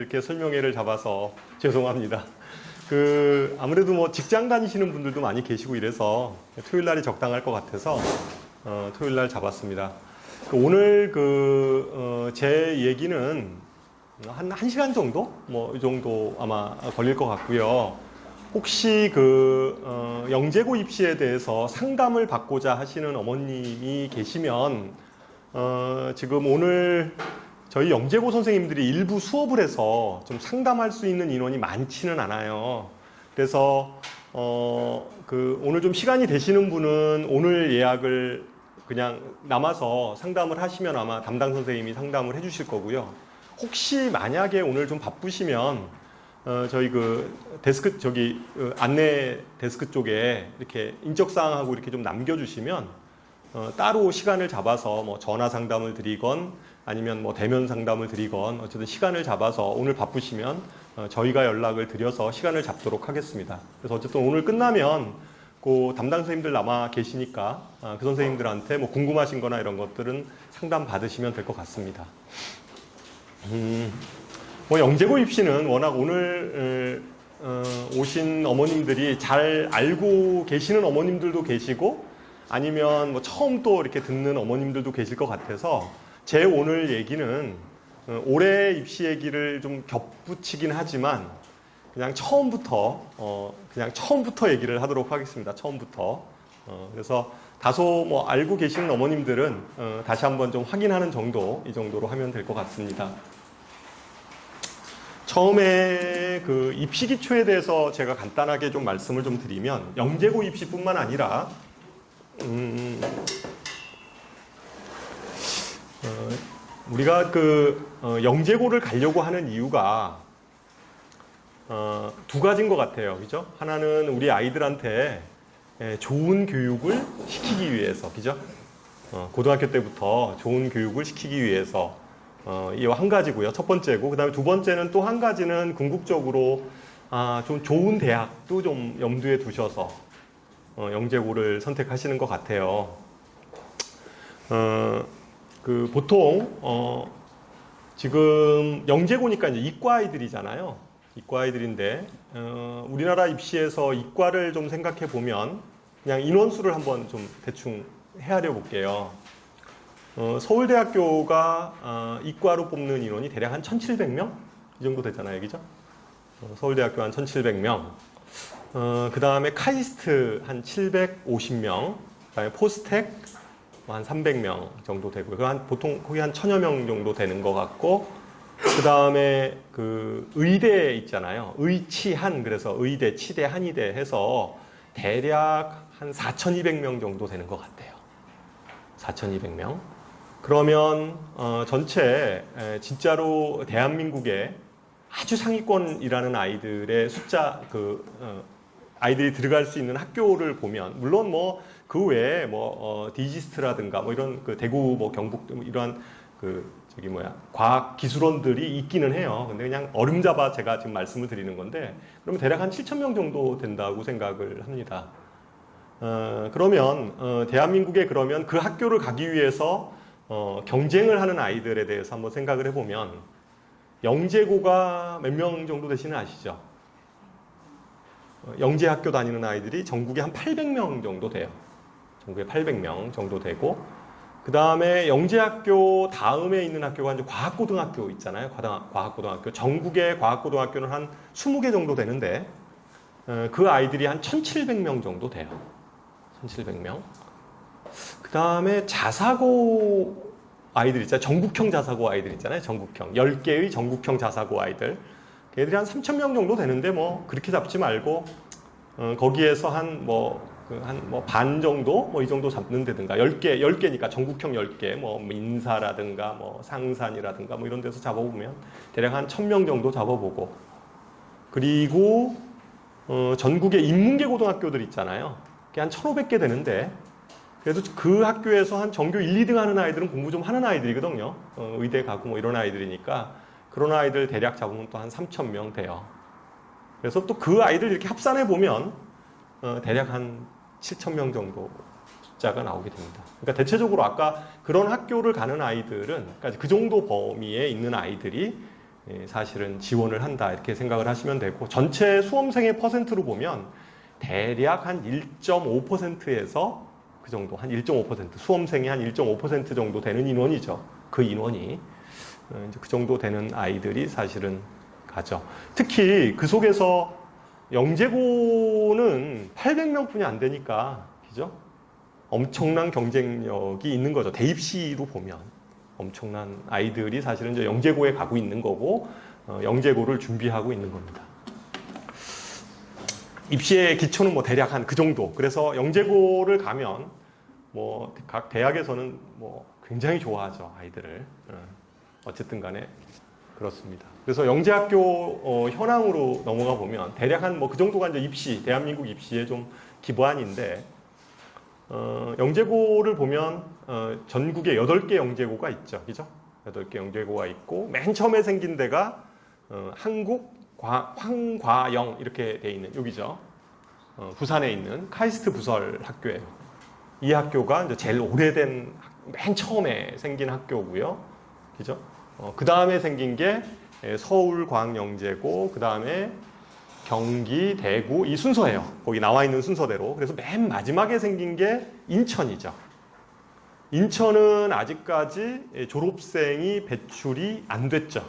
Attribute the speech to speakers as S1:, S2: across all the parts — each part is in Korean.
S1: 이렇게 설명회를 잡아서 죄송합니다. 아무래도 뭐 직장 다니시는 분들도 많이 계시고 이래서 토요일 날이 적당할 것 같아서 토요일 날 잡았습니다. 오늘 제 얘기는 한 1시간 정도? 뭐 이 정도 아마 걸릴 것 같고요. 혹시 영재고 입시에 대해서 상담을 받고자 하시는 어머님이 계시면 지금 오늘 저희 영재고 선생님들이 일부 수업을 해서 좀 상담할 수 있는 인원이 많지는 않아요. 그래서 오늘 좀 시간이 되시는 분은 오늘 예약을 그냥 남아서 상담을 하시면 아마 담당 선생님이 상담을 해주실 거고요. 혹시 만약에 오늘 좀 바쁘시면 저희 데스크 안내 데스크 쪽에 이렇게 인적사항하고 이렇게 좀 남겨주시면 따로 시간을 잡아서 뭐 전화 상담을 드리건 아니면 뭐 대면 상담을 드리건 어쨌든 시간을 잡아서 오늘 바쁘시면 저희가 연락을 드려서 시간을 잡도록 하겠습니다. 그래서 어쨌든 오늘 끝나면 담당 선생님들 남아 계시니까 그 선생님들한테 뭐 궁금하신 거나 이런 것들은 상담 받으시면 될 것 같습니다. 영재고 입시는 워낙 오늘 오신 어머님들이 잘 알고 계시는 어머님들도 계시고 아니면 뭐 처음 또 이렇게 듣는 어머님들도 계실 것 같아서 제 오늘 얘기는 올해 입시 얘기를 좀 겹붙이긴 하지만 그냥 처음부터 얘기를 하도록 하겠습니다. 처음부터. 그래서 다소 뭐 알고 계시는 어머님들은 다시 한번 좀 확인하는 정도, 이 정도로 하면 될 것 같습니다. 처음에 입시 기초에 대해서 제가 간단하게 좀 말씀을 좀 드리면 영재고 입시뿐만 아니라 우리가 영재고를 가려고 하는 이유가 두 가지인 것 같아요. 그죠? 하나는 우리 아이들한테 좋은 교육을 시키기 위해서, 그죠? 고등학교 때부터 좋은 교육을 시키기 위해서 이 한 가지고요. 첫 번째고, 그 다음에 두 번째는 또 한 가지는 궁극적으로 좀 좋은 대학도 좀 염두에 두셔서 영재고를 선택하시는 것 같아요. 보통 지금 영재고니까 이제 이과 아이들이잖아요. 이과 아이들인데 우리나라 입시에서 이과를 좀 생각해 보면 그냥 인원수를 한번 좀 대충 헤아려 볼게요. 서울대학교가 이과로 뽑는 인원이 대략 한 1,700명? 이 정도 되잖아요. 그죠? 서울대학교 한 1,700명. 그 다음에 카이스트 한 750명. 그 다음에 포스텍 한 300명 정도 되고요. 보통 거기 한 1,000여 명 정도 되는 것 같고, 그 다음에 의대 있잖아요. 의치한, 그래서 의대, 치대, 한의대 해서 대략 한 4,200명 정도 되는 것 같아요. 4,200명. 그러면 전체 진짜로 대한민국의 아주 상위권이라는 아이들의 숫자, 아이들이 들어갈 수 있는 학교를 보면, 물론 뭐 그 외에 디지스트라든가 뭐 이런 대구 뭐 경북 이러한 과학 기술원들이 있기는 해요. 근데 그냥 어림잡아 제가 지금 말씀을 드리는 건데, 그러면 대략 한 7,000명 정도 된다고 생각을 합니다. 그러면 대한민국에 그러면 그 학교를 가기 위해서 경쟁을 하는 아이들에 대해서 한번 생각을 해보면 영재고가 몇 명 정도 되시는 아시죠? 영재학교 다니는 아이들이 전국에 한 800명 정도 돼요. 전국에 800명 정도 되고, 그 다음에 영재학교 다음에 있는 학교가 이제 과학고등학교 있잖아요. 과학고등학교. 전국의 과학고등학교는 한 20개 정도 되는데, 그 아이들이 한 1,700명 정도 돼요. 1,700명. 그 다음에 자사고 아이들 있잖아요. 전국형 자사고 아이들 있잖아요. 전국형. 10개의 전국형 자사고 아이들. 걔들이 한 3,000명 정도 되는데, 뭐, 그렇게 잡지 말고, 거기에서 반 정도? 이 정도 잡는다든가. 10개니까 전국형 10개. 민사라든가, 상산이라든가, 이런 데서 잡아보면 대략 한 1,000명 정도 잡아보고. 그리고, 전국의 인문계 고등학교들 있잖아요. 그게 한 1,500개 되는데, 그래도 그 학교에서 한 전교 1, 2등 하는 아이들은 공부 좀 하는 아이들이거든요. 의대 가고 이런 아이들이니까. 그런 아이들 대략 잡으면 또 한 3,000명 돼요. 그래서 또 그 아이들 이렇게 합산해 보면 대략 한 7,000명 정도 숫자가 나오게 됩니다. 그러니까 대체적으로 아까 그런 학교를 가는 아이들은, 그러니까 그 정도 범위에 있는 아이들이 사실은 지원을 한다 이렇게 생각을 하시면 되고, 전체 수험생의 퍼센트로 보면 대략 한 1.5%에서 그 정도, 한 1.5%, 수험생이 한 1.5% 정도 되는 인원이죠. 그 인원이 이제 그 정도 되는 아이들이 사실은 가죠. 특히 그 속에서 영재고는 800명뿐이 안 되니까, 그죠? 엄청난 경쟁력이 있는 거죠. 대입시로 보면 엄청난 아이들이 사실은 이제 영재고에 가고 있는 거고, 영재고를 준비하고 있는 겁니다. 입시의 기초는 뭐 대략 한 그 정도. 그래서 영재고를 가면 뭐 각 대학에서는 뭐 굉장히 좋아하죠, 아이들을. 어쨌든 간에 그렇습니다. 그래서 영재학교 현황으로 넘어가 보면 대략 한 뭐 그 정도가 이제 입시, 대한민국 입시의 좀 기본인데, 영재고를 보면 전국에 8개 영재고가 있죠. 그죠? 8개 영재고가 있고, 맨 처음에 생긴 데가 황과영 이렇게 돼 있는 여기죠. 부산에 있는 카이스트 부설 학교예요. 이 학교가 이제 제일 오래된, 맨 처음에 생긴 학교고요. 그죠? 그 다음에 생긴 게 서울광영재고, 그 다음에 경기, 대구, 이 순서예요. 거기 나와 있는 순서대로. 그래서 맨 마지막에 생긴 게 인천이죠. 인천은 아직까지 졸업생이 배출이 안 됐죠.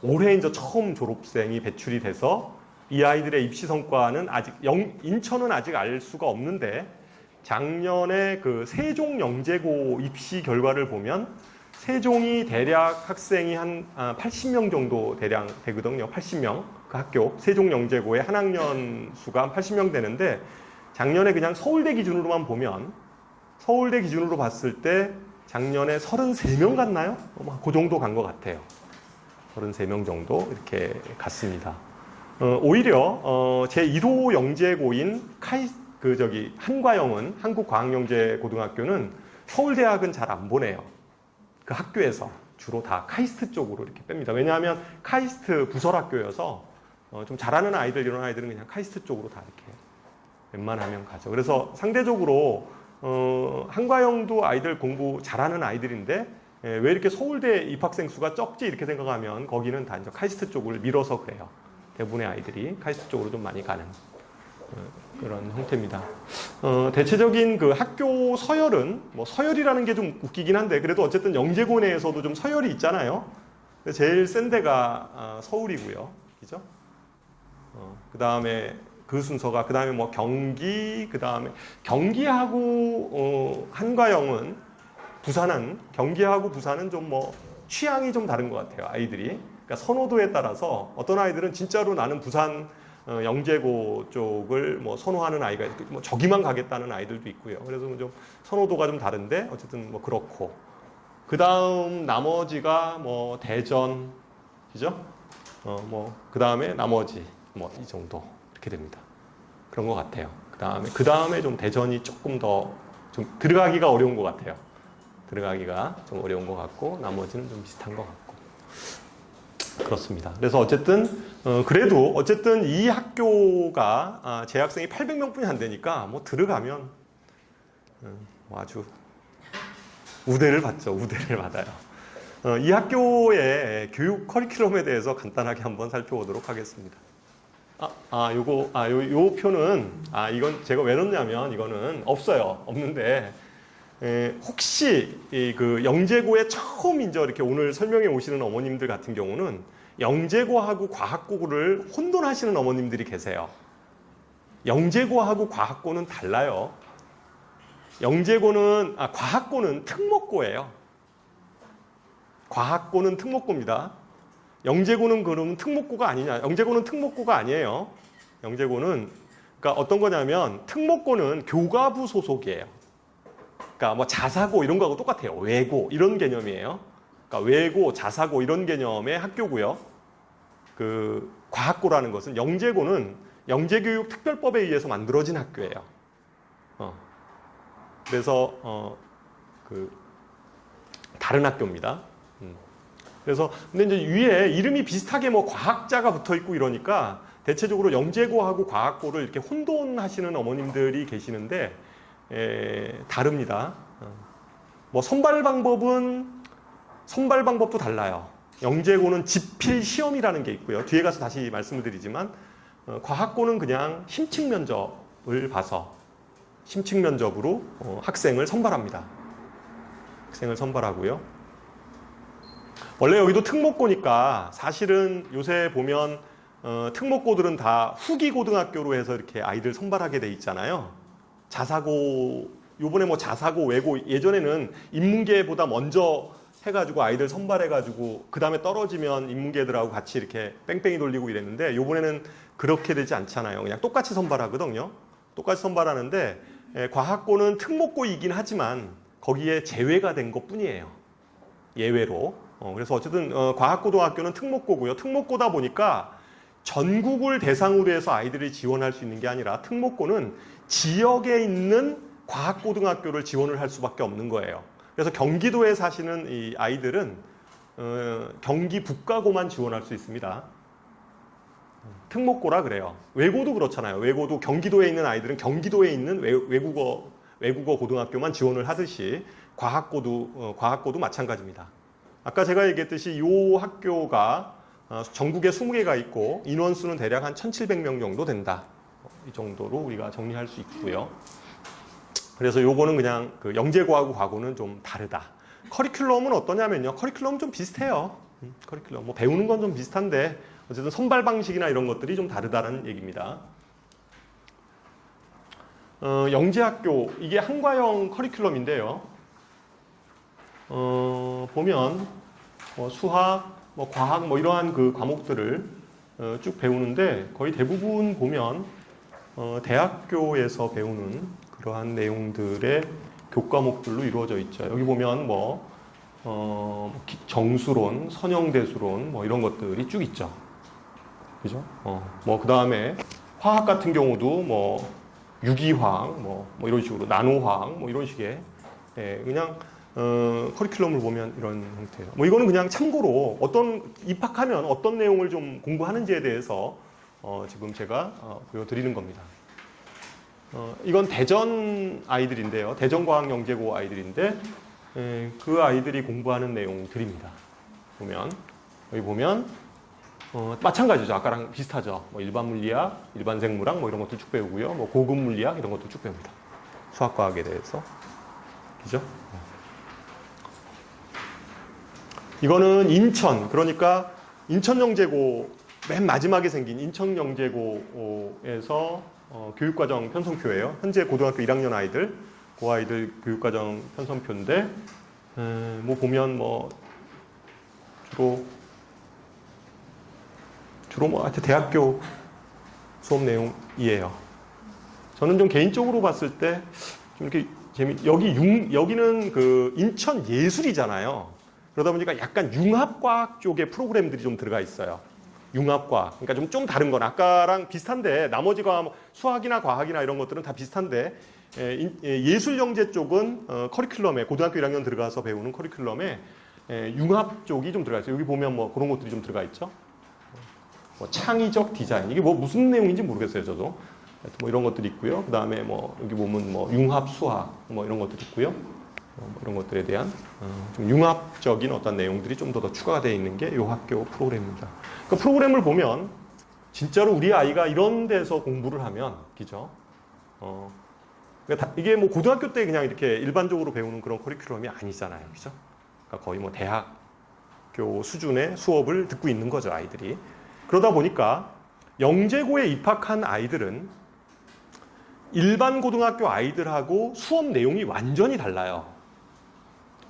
S1: 올해 이제 처음 졸업생이 배출이 돼서 이 아이들의 입시 성과는 아직, 인천은 아직 알 수가 없는데, 작년에 그 세종 영재고 입시 결과를 보면 세종이 대략 학생이 한 80명 정도 대량 되거든요. 80명. 그 학교, 세종영재고의 한 학년 수가 한 80명 되는데, 작년에 그냥 서울대 기준으로만 보면, 서울대 기준으로 봤을 때 작년에 33명 갔나요? 그 정도 간 것 같아요. 33명 정도 이렇게 갔습니다. 오히려 제1호 영재고인 한과영은, 한국과학영재고등학교는 서울대학은 잘 안 보내요. 그 학교에서 주로 다 카이스트 쪽으로 이렇게 뺍니다. 왜냐하면 카이스트 부설학교여서 좀 잘하는 아이들, 이런 아이들은 그냥 카이스트 쪽으로 다 이렇게 웬만하면 가죠. 그래서 상대적으로 한과영도 아이들 공부 잘하는 아이들인데, 왜 이렇게 서울대 입학생 수가 적지 이렇게 생각하면 거기는 다 이제 카이스트 쪽을 밀어서 그래요. 대부분의 아이들이 카이스트 쪽으로 좀 많이 가는 그런 형태입니다. 대체적인 그 학교 서열은, 뭐 서열이라는 게 좀 웃기긴 한데, 그래도 어쨌든 영재고 내에서도 좀 서열이 있잖아요. 제일 센 데가 서울이고요. 그죠? 그 다음에 그 순서가, 그 다음에 뭐 경기, 그 다음에 경기하고 한과영은, 경기하고 부산은 좀 뭐 취향이 좀 다른 것 같아요, 아이들이. 그러니까 선호도에 따라서 어떤 아이들은 진짜로 나는 부산 영재고 쪽을 뭐 선호하는 아이가 있고, 뭐 저기만 가겠다는 아이들도 있고요. 그래서 좀 선호도가 좀 다른데, 어쨌든 뭐 그렇고. 그 다음 나머지가 뭐 대전, 그죠? 그 다음에 나머지 뭐 이 정도 이렇게 됩니다. 그런 것 같아요. 그 다음에 좀 대전이 조금 더 좀 들어가기가 어려운 것 같아요. 들어가기가 좀 어려운 것 같고, 나머지는 좀 비슷한 것 같고. 그렇습니다. 그래서 어쨌든 그래도 어쨌든 이 학교가 재학생이 800명뿐이 안 되니까 뭐 들어가면 아주 우대를 받죠. 우대를 받아요. 이 학교의 교육 커리큘럼에 대해서 간단하게 한번 살펴보도록 하겠습니다. 요 표는, 이건 제가 왜 넣냐면, 이거는 없어요. 없는데, 혹시 그 영재고에 처음 이제 이렇게 오늘 설명해 오시는 어머님들 같은 경우는 영재고하고 과학고를 혼돈하시는 어머님들이 계세요. 영재고하고 과학고는 달라요. 과학고는 특목고예요. 과학고는 특목고입니다. 영재고는 그럼 특목고가 아니냐? 영재고는 특목고가 아니에요. 영재고는, 그러니까 어떤 거냐면, 특목고는 교과부 소속이에요. 그러니까 뭐 자사고 이런 거하고 똑같아요. 외고 이런 개념이에요. 그러니까 외고, 자사고 이런 개념의 학교고요. 그 과학고라는 것은, 영재고는 영재교육특별법에 의해서 만들어진 학교예요. 그래서 다른 학교입니다. 그래서 근데 이제 위에 이름이 비슷하게 뭐 과학자가 붙어 있고 이러니까 대체적으로 영재고하고 과학고를 이렇게 혼돈하시는 어머님들이 계시는데, 다릅니다. 뭐 선발 방법도 달라요. 영재고는 지필 시험이라는 게 있고요. 뒤에 가서 다시 말씀을 드리지만 과학고는 그냥 심층 면접을 봐서 심층 면접으로 학생을 선발합니다. 학생을 선발하고요. 원래 여기도 특목고니까 사실은 요새 보면 특목고들은 다 후기 고등학교로 해서 이렇게 아이들 선발하게 돼 있잖아요. 자사고, 요번에 뭐 자사고, 외고, 예전에는 인문계보다 먼저 해가지고 아이들 선발해가지고 그 다음에 떨어지면 인문계들하고 같이 이렇게 뺑뺑이 돌리고 이랬는데 요번에는 그렇게 되지 않잖아요. 그냥 똑같이 선발하거든요. 똑같이 선발하는데 과학고는 특목고이긴 하지만 거기에 제외가 된 것 뿐이에요. 예외로. 그래서 어쨌든 과학고등학교는 특목고고요. 특목고다 보니까 전국을 대상으로 해서 아이들이 지원할 수 있는 게 아니라 특목고는 지역에 있는 과학고등학교를 지원을 할 수밖에 없는 거예요. 그래서 경기도에 사시는 이 아이들은 경기 북가고만 지원할 수 있습니다. 특목고라 그래요. 외고도 그렇잖아요. 외고도 경기도에 있는 아이들은 경기도에 있는 외국어 고등학교만 지원을 하듯이 과학고도 마찬가지입니다. 아까 제가 얘기했듯이 이 학교가 전국에 20개가 있고 인원수는 대략 한 1,700명 정도 된다. 이 정도로 우리가 정리할 수 있고요. 그래서 요거는 그냥 그 영재고하고 과고는 좀 다르다. 커리큘럼은 어떠냐면요. 커리큘럼은 좀 비슷해요. 커리큘럼 뭐 배우는 건 좀 비슷한데 어쨌든 선발 방식이나 이런 것들이 좀 다르다는 얘기입니다. 영재학교 이게 한과형 커리큘럼인데요. 보면 뭐 수학, 뭐 과학, 뭐 이러한 그 과목들을 쭉 배우는데 거의 대부분 보면 대학교에서 배우는 그러한 내용들의 교과목들로 이루어져 있죠. 여기 보면 뭐 정수론, 선형대수론 뭐 이런 것들이 쭉 있죠. 그죠? 뭐 그 다음에 화학 같은 경우도 뭐 유기화학, 뭐 이런 식으로 나노화학, 뭐 이런 식의 그냥 커리큘럼을 보면 이런 형태예요. 뭐 이거는 그냥 참고로 입학하면 어떤 내용을 좀 공부하는지에 대해서 지금 제가 보여드리는 겁니다. 이건 대전 아이들인데요. 대전과학영재고 아이들인데 그 아이들이 공부하는 내용들입니다. 여기 보면 마찬가지죠. 아까랑 비슷하죠. 뭐 일반 물리학, 일반 생물학 뭐 이런 것도 쭉 배우고요. 뭐 고급 물리학 이런 것도 쭉 배웁니다. 수학과학에 대해서. 그죠? 이거는 인천, 그러니까 인천영재고 맨 마지막에 생긴 인천영재고에서 교육과정 편성표예요. 현재 고등학교 1학년 아이들, 그 아이들 교육과정 편성표인데 뭐 보면 뭐 주로 뭐 하여튼 대학교 수업 내용이에요. 저는 좀 개인적으로 봤을 때 좀 이렇게 여기는 그 인천 예술이잖아요. 그러다 보니까 약간 융합과학 쪽의 프로그램들이 좀 들어가 있어요. 융합과학. 그러니까 좀 다른 건 아까랑 비슷한데 나머지가 수학이나 과학이나 이런 것들은 다 비슷한데 예술영재 쪽은 커리큘럼에 고등학교 1학년 들어가서 배우는 커리큘럼에 융합 쪽이 좀 들어가 있어요. 여기 보면 뭐 그런 것들이 좀 들어가 있죠. 뭐 창의적 디자인. 이게 뭐 무슨 내용인지 모르겠어요, 저도. 뭐 이런 것들이 있고요. 그 다음에 뭐 여기 보면 뭐 융합 수학 뭐 이런 것들이 있고요. 뭐 이런 것들에 대한 좀 융합적인 어떤 내용들이 좀 더 추가가 되어 있는 게 이 학교 프로그램입니다. 그 프로그램을 보면 진짜로 우리 아이가 이런 데서 공부를 하면, 그죠? 그러니까 이게 뭐 고등학교 때 그냥 이렇게 일반적으로 배우는 그런 커리큘럼이 아니잖아요, 그죠? 그러니까 거의 뭐 대학교 수준의 수업을 듣고 있는 거죠, 아이들이. 그러다 보니까 영재고에 입학한 아이들은 일반 고등학교 아이들하고 수업 내용이 완전히 달라요.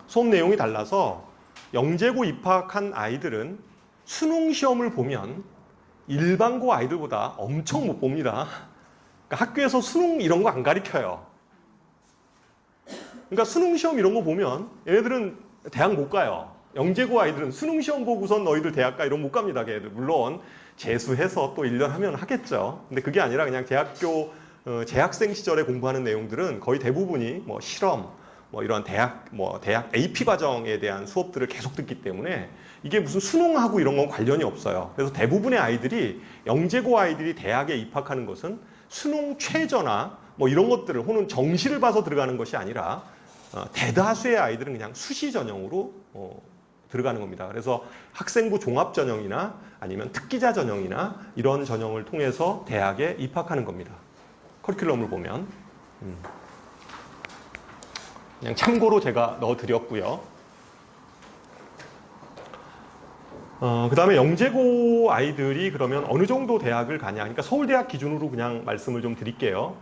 S1: 수업 내용이 달라서 영재고 입학한 아이들은 수능 시험을 보면 일반고 아이들보다 엄청 못 봅니다. 그러니까 학교에서 수능 이런 거 안 가르쳐요. 그러니까 수능 시험 이런 거 보면 얘네들은 대학 못 가요. 영재고 아이들은 수능 시험 보고선 너희들 대학 가 이런 못 갑니다. 걔네들 물론 재수해서 또 1년 하면 하겠죠. 근데 그게 아니라 그냥 대학교 재학생 시절에 공부하는 내용들은 거의 대부분이 뭐 실험, 뭐 이런 대학 AP 과정에 대한 수업들을 계속 듣기 때문에 이게 무슨 수능하고 이런 건 관련이 없어요. 그래서 대부분의 아이들이 영재고 아이들이 대학에 입학하는 것은 수능 최저나 뭐 이런 것들을 혹은 정시를 봐서 들어가는 것이 아니라 대다수의 아이들은 그냥 수시 전형으로 들어가는 겁니다. 그래서 학생부 종합 전형이나 아니면 특기자 전형이나 이런 전형을 통해서 대학에 입학하는 겁니다. 커리큘럼을 보면. 그냥 참고로 제가 넣어드렸고요. 그 다음에 영재고 아이들이 그러면 어느 정도 대학을 가냐. 그러니까 서울대학 기준으로 그냥 말씀을 좀 드릴게요.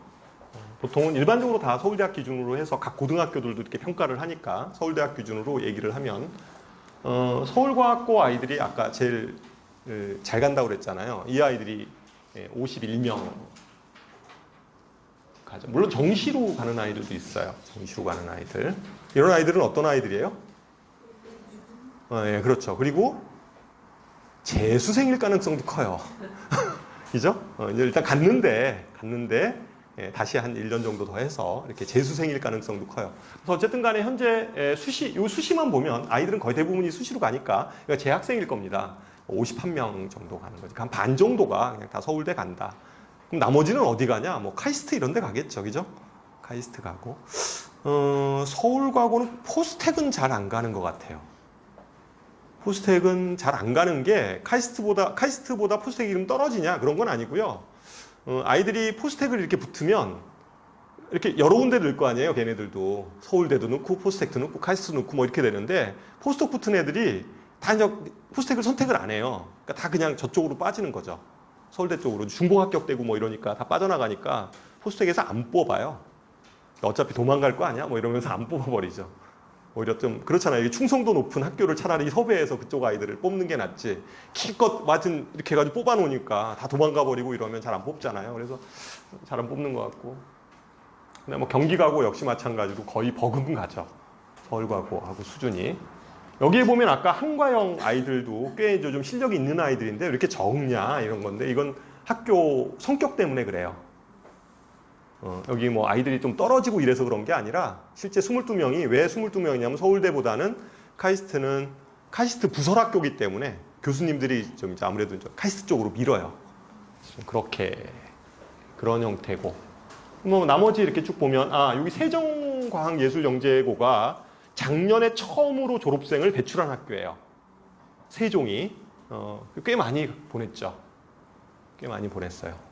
S1: 보통은 일반적으로 다 서울대학 기준으로 해서 각 고등학교들도 이렇게 평가를 하니까 서울대학 기준으로 얘기를 하면 서울과학고 아이들이 아까 제일 잘 간다고 그랬잖아요. 이 아이들이 51명 가죠. 물론 정시로 가는 아이들도 있어요. 정시로 가는 아이들. 이런 아이들은 어떤 아이들이에요? 네, 그렇죠. 그리고 재수생일 가능성도 커요. 그죠? 이제 일단 갔는데 다시 한 1년 정도 더 해서 이렇게 재수생일 가능성도 커요. 그래서 어쨌든 간에 현재 요 수시만 보면 아이들은 거의 대부분이 수시로 가니까 재학생일 겁니다. 51명 정도 가는 거죠. 한 반 정도가 그냥 다 서울대 간다. 그럼 나머지는 어디 가냐? 뭐 카이스트 이런 데 가겠죠. 그죠? 카이스트 가고. 서울과고는 포스텍은 잘 안 가는 것 같아요. 포스텍은 잘 안 가는 게 카이스트보다 포스텍이 좀 떨어지냐? 그런 건 아니고요. 아이들이 포스텍을 이렇게 붙으면 이렇게 여러 군데 넣을 거 아니에요. 걔네들도 서울대도 넣고 포스텍도 넣고 카이스트도 넣고 뭐 이렇게 되는데 포스텍 붙은 애들이 다 이제 포스텍을 선택을 안 해요. 그러니까 다 그냥 저쪽으로 빠지는 거죠. 서울대 쪽으로 중공 합격되고 뭐 이러니까 다 빠져나가니까 포스텍에서 안 뽑아요. 그러니까 어차피 도망갈 거 아니야? 뭐 이러면서 안 뽑아버리죠. 오히려 좀 그렇잖아요. 이게 충성도 높은 학교를 차라리 섭외해서 그쪽 아이들을 뽑는 게 낫지. 기껏 맡은 이렇게 해가지고 뽑아놓으니까 다 도망가 버리고 이러면 잘 안 뽑잖아요. 그래서 잘 안 뽑는 것 같고. 근데 뭐 경기 가고 역시 마찬가지로 거의 버금 가죠. 서울과고하고 수준이. 여기에 보면 아까 한과형 아이들도 꽤 좀 실력이 있는 아이들인데 왜 이렇게 적냐 이런 건데 이건 학교 성격 때문에 그래요. 여기 뭐 아이들이 좀 떨어지고 이래서 그런 게 아니라 실제 22명이 왜 22명이냐면 서울대보다는 카이스트 부설학교이기 때문에 교수님들이 좀 이제 아무래도 카이스트 쪽으로 밀어요. 좀 그렇게 그런 형태고 뭐 나머지 이렇게 쭉 보면 여기 세종과학예술영재고가 작년에 처음으로 졸업생을 배출한 학교예요. 세종이 꽤 많이 보냈죠. 꽤 많이 보냈어요.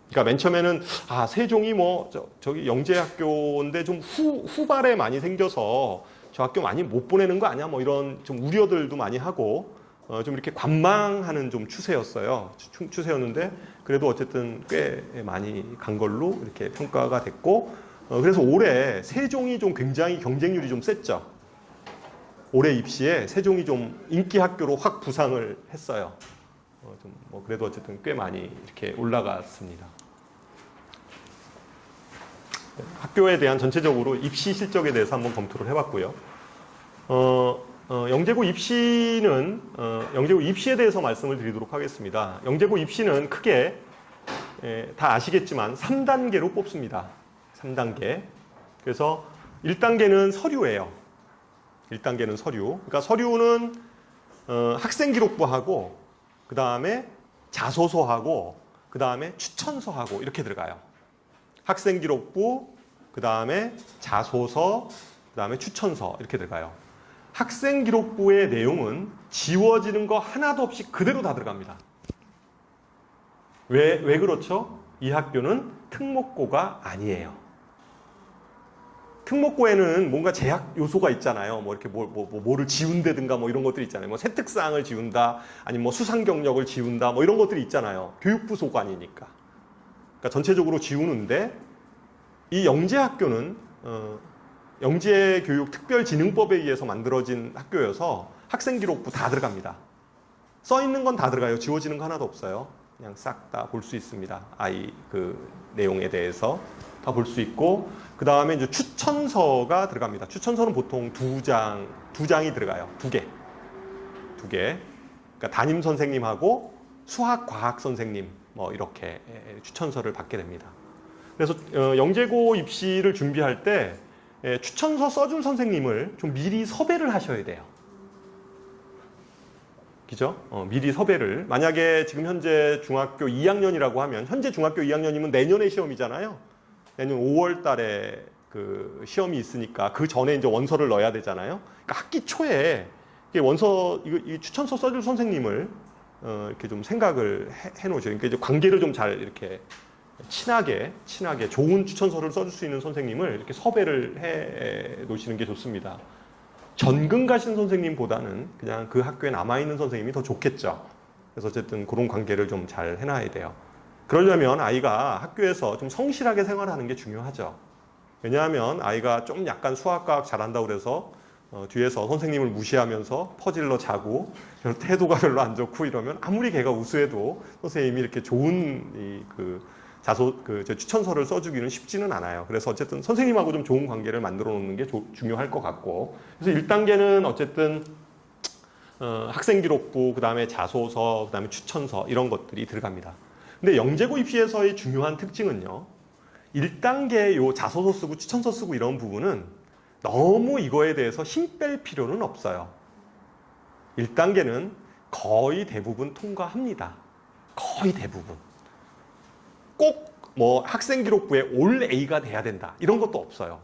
S1: 그러니까 맨 처음에는 세종이 뭐 저기 영재학교인데 좀 후발에 많이 생겨서 저 학교 많이 못 보내는 거 아니야? 뭐 이런 좀 우려들도 많이 하고 좀 이렇게 관망하는 좀 추세였는데 그래도 어쨌든 꽤 많이 간 걸로 이렇게 평가가 됐고 그래서 올해 세종이 좀 굉장히 경쟁률이 좀 셌죠. 올해 입시에 세종이 좀 인기 학교로 확 부상을 했어요. 좀 뭐 그래도 어쨌든 꽤 많이 이렇게 올라갔습니다. 학교에 대한 전체적으로 입시 실적에 대해서 한번 검토를 해봤고요. 영재고 입시에 대해서 말씀을 드리도록 하겠습니다. 영재고 입시는 크게 다 아시겠지만 3단계로 뽑습니다. 3단계. 그래서 1단계는 서류예요. 1단계는 서류. 그러니까 서류는 학생기록부하고 그 다음에 자소서하고 그 다음에 추천서하고 이렇게 들어가요. 학생기록부, 그 다음에 자소서, 그 다음에 추천서 이렇게 들어가요. 학생기록부의 내용은 지워지는 거 하나도 없이 그대로 다 들어갑니다. 왜 그렇죠? 이 학교는 특목고가 아니에요. 특목고에는 뭔가 제약 요소가 있잖아요. 뭐 이렇게 뭐를 지운다든가 뭐 이런 것들이 있잖아요. 뭐 세특사항을 지운다, 아니면 뭐 수상 경력을 지운다, 뭐 이런 것들이 있잖아요. 교육부 소관이니까. 그러니까 전체적으로 지우는데 이 영재학교는 영재교육특별진흥법에 의해서 만들어진 학교여서 학생기록부 다 들어갑니다. 써 있는 건 다 들어가요. 지워지는 거 하나도 없어요. 그냥 싹 다 볼 수 있습니다. 아이 그 내용에 대해서 다 볼 수 있고 그 다음에 이제 추천서가 들어갑니다. 추천서는 보통 두 장이 들어가요. 두 개. 그러니까 담임 선생님하고 수학, 과학 선생님 뭐 이렇게 추천서를 받게 됩니다. 그래서 영재고 입시를 준비할 때 추천서 써준 선생님을 좀 미리 섭외를 하셔야 돼요. 그죠? 미리 섭외를. 만약에 지금 현재 중학교 2학년이라고 하면 현재 중학교 2학년이면 내년에 시험이잖아요. 내년 5월 달에 그 시험이 있으니까 그 전에 이제 원서를 넣어야 되잖아요. 그러니까 학기 초에 이게 이 추천서 써줄 선생님을 이렇게 좀 생각을 해놓으셔요. 그러니까 이제 관계를 좀 잘 이렇게 친하게 좋은 추천서를 써줄 수 있는 선생님을 이렇게 섭외를 해 놓으시는 게 좋습니다. 전근 가신 선생님보다는 그냥 그 학교에 남아있는 선생님이 더 좋겠죠. 그래서 어쨌든 그런 관계를 좀 잘 해놔야 돼요. 그러려면 아이가 학교에서 좀 성실하게 생활하는 게 중요하죠. 왜냐하면 아이가 좀 약간 수학과학 잘한다고 그래서 뒤에서 선생님을 무시하면서 퍼질러 자고 태도가 별로 안 좋고 이러면 아무리 걔가 우수해도 선생님이 이렇게 좋은 추천서를 써주기는 쉽지는 않아요. 그래서 어쨌든 선생님하고 좀 좋은 관계를 만들어 놓는 게 중요할 것 같고, 그래서 1단계는 어쨌든 학생기록부, 그 다음에 자소서, 그 다음에 추천서 이런 것들이 들어갑니다. 근데 영재고 입시에서의 중요한 특징은요, 1단계 요 자소서 쓰고 추천서 쓰고 이런 부분은 너무 이거에 대해서 힘 뺄 필요는 없어요. 1단계는 거의 대부분 통과합니다. 거의 대부분. 꼭 뭐 학생기록부에 올 A가 돼야 된다 이런 것도 없어요.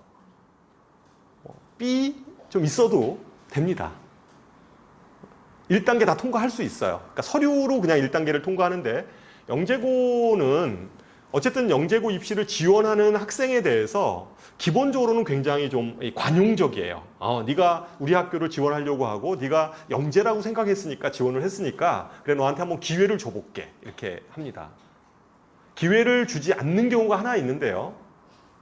S1: B 좀 있어도 됩니다. 1단계 다 통과할 수 있어요. 그러니까 서류로 그냥 1단계를 통과하는데, 영재고는 어쨌든 영재고 입시를 지원하는 학생에 대해서 기본적으로는 굉장히 좀 관용적이에요. 네가 우리 학교를 지원하려고 하고 네가 영재라고 생각했으니까 지원을 했으니까 그래 너한테 한번 기회를 줘볼게 이렇게 합니다. 기회를 주지 않는 경우가 하나 있는데요.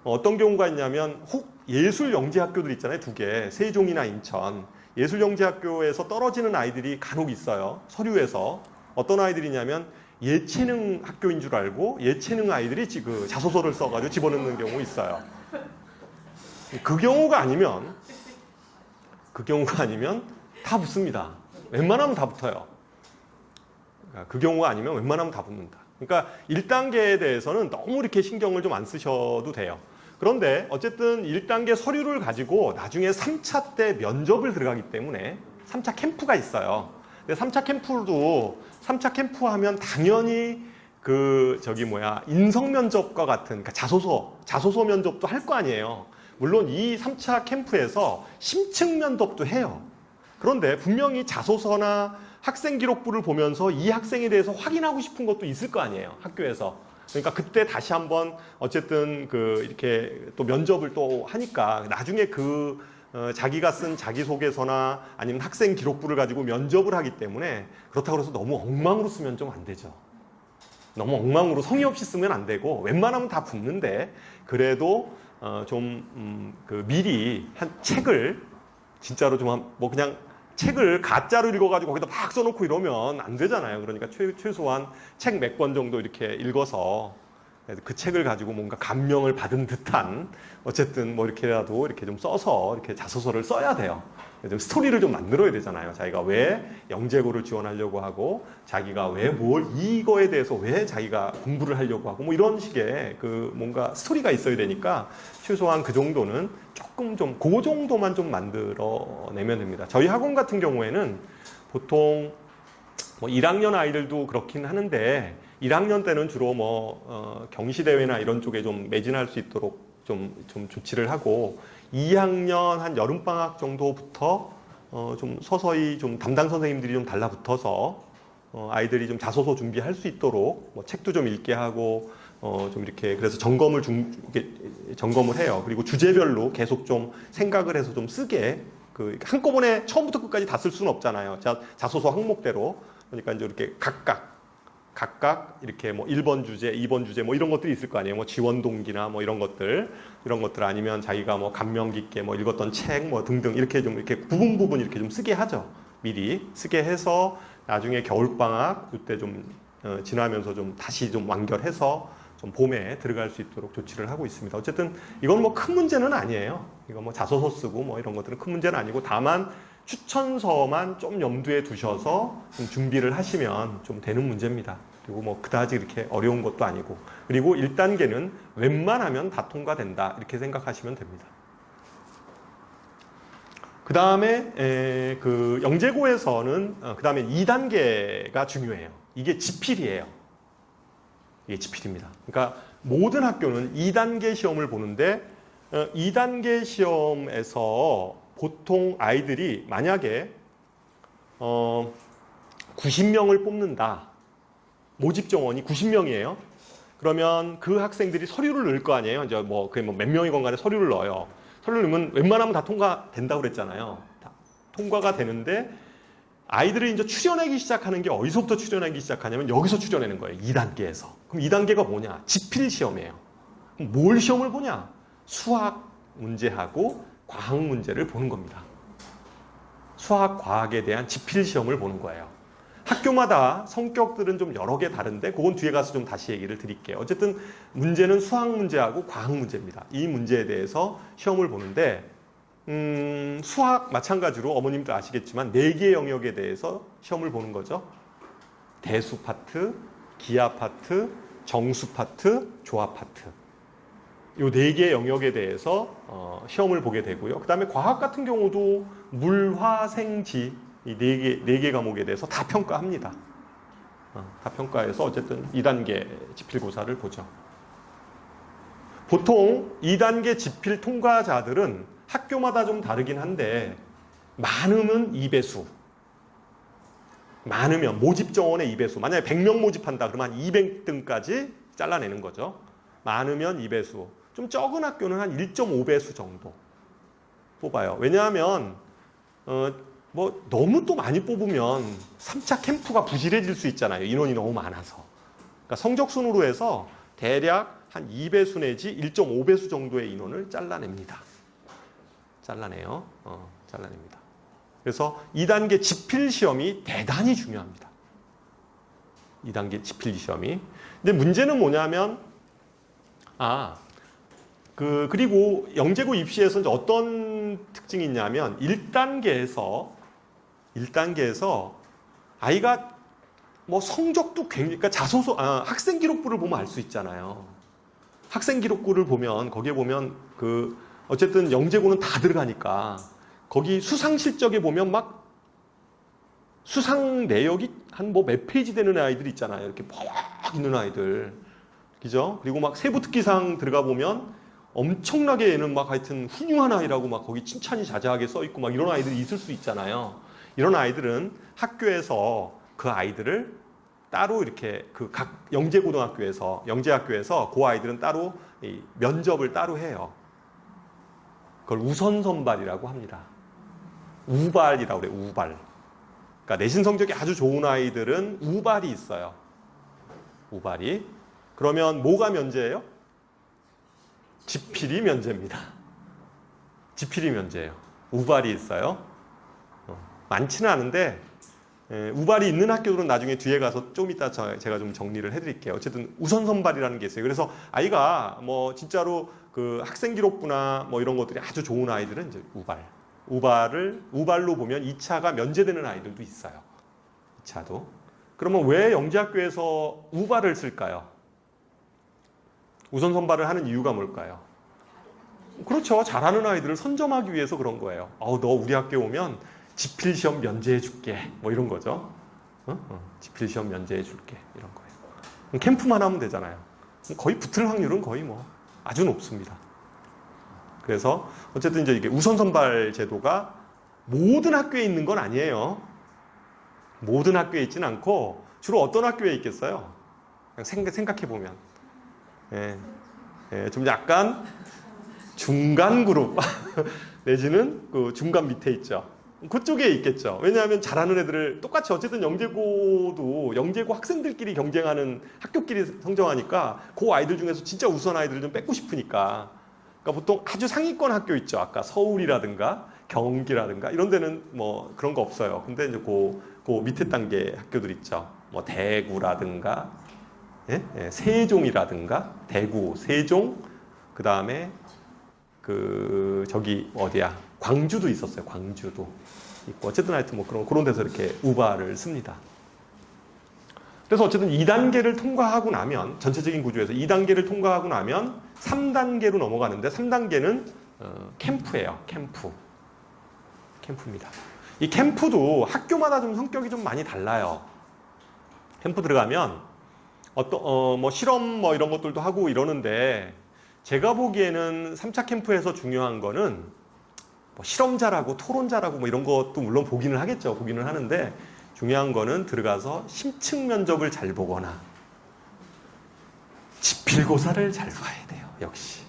S1: 어떤 경우가 있냐면 예술영재학교들 있잖아요. 2개, 세종이나 인천. 예술영재학교에서 떨어지는 아이들이 간혹 있어요. 서류에서. 어떤 아이들이냐면 예체능 학교인 줄 알고 예체능 아이들이 그 자소서를 써가지고 집어넣는 경우 있어요. 그 경우가 아니면 다 붙습니다. 웬만하면 다 붙어요. 그 경우가 아니면 웬만하면 다 붙는다. 그러니까 1단계에 대해서는 너무 이렇게 신경을 좀 안 쓰셔도 돼요. 그런데 어쨌든 1단계 서류를 가지고 나중에 3차 때 면접을 들어가기 때문에 3차 캠프가 있어요. 근데 3차 캠프 하면 당연히 인성 면접과 같은, 그러니까 자소서 면접도 할 거 아니에요. 물론 이 3차 캠프에서 심층 면접도 해요. 그런데 분명히 자소서나 학생기록부를 보면서 이 학생에 대해서 확인하고 싶은 것도 있을 거 아니에요, 학교에서. 그러니까 그때 다시 한번 어쨌든 이렇게 또 면접을 또 하니까 나중에 자기가 쓴 자기소개서나 아니면 학생기록부를 가지고 면접을 하기 때문에, 그렇다고 해서 너무 엉망으로 쓰면 좀 안 되죠. 너무 엉망으로 성의 없이 쓰면 안 되고, 웬만하면 다 붙는데 그래도 미리 한 책을 진짜로 그냥 책을 가짜로 읽어가지고 거기다 막 써놓고 이러면 안 되잖아요. 그러니까 최소한 책 몇 권 정도 이렇게 읽어서 그 책을 가지고 뭔가 감명을 받은 듯한, 어쨌든 이렇게라도 이렇게 좀 써서 이렇게 자소서를 써야 돼요. 좀 스토리를 좀 만들어야 되잖아요. 자기가 왜 영재고를 지원하려고 하고, 자기가 이거에 대해서 왜 자기가 공부를 하려고 하고, 이런 식의 뭔가 스토리가 있어야 되니까 최소한 그 정도는 그 정도만 좀 만들어내면 됩니다. 저희 학원 같은 경우에는 보통 1학년 아이들도 그렇긴 하는데, 1학년 때는 주로 경시대회나 이런 쪽에 좀 매진할 수 있도록 좀 조치를 하고, 2학년 한 여름방학 정도부터 좀 서서히 좀 담당 선생님들이 좀 달라붙어서 아이들이 좀 자소서 준비할 수 있도록 책도 좀 읽게 하고 좀 이렇게, 그래서 점검을 해요. 그리고 주제별로 계속 좀 생각을 해서 좀 쓰게, 한꺼번에 처음부터 끝까지 다 쓸 수는 없잖아요. 자소서 항목대로. 그러니까 이제 이렇게 각각 이렇게 1번 주제, 2번 주제 이런 것들이 있을 거 아니에요. 지원 동기나 이런 것들 아니면 자기가 감명 깊게 읽었던 책 등등 이렇게 좀 이렇게 부분 이렇게 좀 쓰게 하죠. 미리 쓰게 해서 나중에 겨울방학 그때 좀 지나면서 좀 다시 좀 완결해서 좀 봄에 들어갈 수 있도록 조치를 하고 있습니다. 어쨌든 이건 큰 문제는 아니에요. 이거 자소서 쓰고 이런 것들은 큰 문제는 아니고, 다만 추천서만 좀 염두에 두셔서 좀 준비를 하시면 좀 되는 문제입니다. 그리고 그다지 이렇게 어려운 것도 아니고, 그리고 1단계는 웬만하면 다 통과된다 이렇게 생각하시면 됩니다. 그 다음에 영재고에서는 그 다음에 2단계가 중요해요. 이게 지필이에요. 이게 지필입니다. 그러니까 모든 학교는 2단계 시험을 보는데, 2단계 시험에서 보통 아이들이 만약에 90명을 뽑는다. 모집 정원이 90명이에요. 그러면 그 학생들이 서류를 넣을 거 아니에요. 이제 뭐 그게 뭐 몇 명이건 간에 서류를 넣어요. 서류를 넣으면 웬만하면 다 통과된다고 그랬잖아요. 다 통과가 되는데 아이들이 이제 추려내기 시작하는 게 어디서부터 추려내기 시작하냐면 여기서 추려내는 거예요. 2단계에서. 그럼 2단계가 뭐냐? 지필 시험이에요. 그럼 뭘 시험을 보냐? 수학 문제하고 과학 문제를 보는 겁니다. 수학, 과학에 대한 지필 시험을 보는 거예요. 학교마다 성격들은 좀 여러 개 다른데 그건 뒤에 가서 좀 다시 얘기를 드릴게요. 어쨌든 문제는 수학 문제하고 과학 문제입니다. 이 문제에 대해서 시험을 보는데 수학 마찬가지로 어머님도 아시겠지만 4개의 영역에 대해서 시험을 보는 거죠. 대수 파트, 기하 파트, 정수 파트, 조합 파트. 이 4개의 영역에 대해서 시험을 보게 되고요. 그 다음에 과학 같은 경우도 물, 화, 생, 지 이 4개 과목에 대해서 다 평가합니다. 다 평가해서 어쨌든 2단계 지필고사를 보죠. 보통 2단계 지필 통과자들은 학교마다 좀 다르긴 한데 많으면 2배수. 많으면 모집 정원의 2배수. 만약에 100명 모집한다 그러면 한 200등까지 잘라내는 거죠. 많으면 2배수. 좀 적은 학교는 한 1.5배수 정도 뽑아요. 왜냐하면 뭐 너무 또 많이 뽑으면 3차 캠프가 부실해질 수 있잖아요. 인원이 너무 많아서. 그러니까 성적 순으로 해서 대략 한 2배수 내지 1.5배수 정도의 인원을 잘라냅니다. 잘라내요. 잘라냅니다. 그래서 2단계 지필 시험이 대단히 중요합니다. 2단계 지필 시험이. 근데 문제는 뭐냐면 그리고 영재고 입시에서 이제 어떤 특징이 있냐면 1단계에서 아이가 뭐 성적도 굉장히, 그러니까 학생 기록부를 보면 알 수 있잖아요. 학생 기록부를 보면 거기에 보면 어쨌든 영재고는 다 들어가니까 거기 수상 실적에 보면 막 수상 내역이 한 뭐 몇 페이지 되는 아이들 있잖아요. 이렇게 막 있는 아이들. 그죠? 그리고 막 세부 특기상 들어가 보면 엄청나게 얘는 막 하여튼 훌륭한 아이라고 막 거기 칭찬이 자자하게 써 있고 막 이런 아이들이 있을 수 있잖아요. 이런 아이들은 학교에서 그 아이들을 따로 이렇게 각 영재학교에서 그 아이들은 따로 면접을 따로 해요. 그걸 우선 선발이라고 합니다. 우발이라고 그래요. 우발. 그러니까 내신 성적이 아주 좋은 아이들은 우발이 있어요. 우발이. 그러면 뭐가 면제예요? 지필이 면제입니다. 지필이 면제예요. 우발이 있어요. 많지는 않은데 우발이 있는 학교들은 나중에 뒤에 가서 좀 이따 제가 좀 정리를 해드릴게요. 어쨌든 우선 선발이라는 게 있어요. 그래서 아이가 뭐 진짜로 그 학생 기록부나 뭐 이런 것들이 아주 좋은 아이들은 이제 우발로 보면 2차가 면제되는 아이들도 있어요. 2차도. 그러면 왜 영재학교에서 우발을 쓸까요? 우선 선발을 하는 이유가 뭘까요? 그렇죠. 잘하는 아이들을 선점하기 위해서 그런 거예요. 너 우리 학교에 오면 지필 시험 면제해 줄게. 뭐 이런 거죠. 지필 시험 면제해 줄게. 이런 거예요. 캠프만 하면 되잖아요. 거의 붙을 확률은 거의 뭐 아주 높습니다. 그래서 어쨌든 이제 이게 우선 선발 제도가 모든 학교에 있는 건 아니에요. 모든 학교에 있지는 않고 주로 어떤 학교에 있겠어요? 그냥 생각해 보면. 좀 약간 중간 그룹 내지는 그 중간 밑에 있죠. 그쪽에 있겠죠. 왜냐하면 잘하는 애들을 똑같이 어쨌든 영재고 학생들끼리 경쟁하는 학교끼리 성적하니까 그 아이들 중에서 진짜 우수한 아이들을 좀 뺏고 싶으니까. 그러니까 보통 아주 상위권 학교 있죠. 아까 서울이라든가 경기라든가 이런 데는 뭐 그런 거 없어요. 근데 이제 그 밑에 단계 학교들 있죠. 뭐 대구라든가 세종이라든가 대구, 세종, 그 다음에 저기 어디야? 광주도 있었어요. 광주도 있고 어쨌든 하여튼 뭐 그런 데서 이렇게 우발을 씁니다. 그래서 어쨌든 2단계를 통과하고 나면 전체적인 구조에서 2단계를 통과하고 나면 3단계로 넘어가는데 3단계는 캠프예요. 캠프입니다. 이 캠프도 학교마다 좀 성격이 좀 많이 달라요. 캠프 들어가면 뭐 실험 뭐 이런 것들도 하고 이러는데 제가 보기에는 3차 캠프에서 중요한 거는 뭐 실험 잘하고 토론 잘하고 뭐 이런 것도 물론 보기는 하겠죠. 보기는 하는데 중요한 거는 들어가서 심층 면접을 잘 보거나 지필고사를 잘 봐야 돼요. 역시.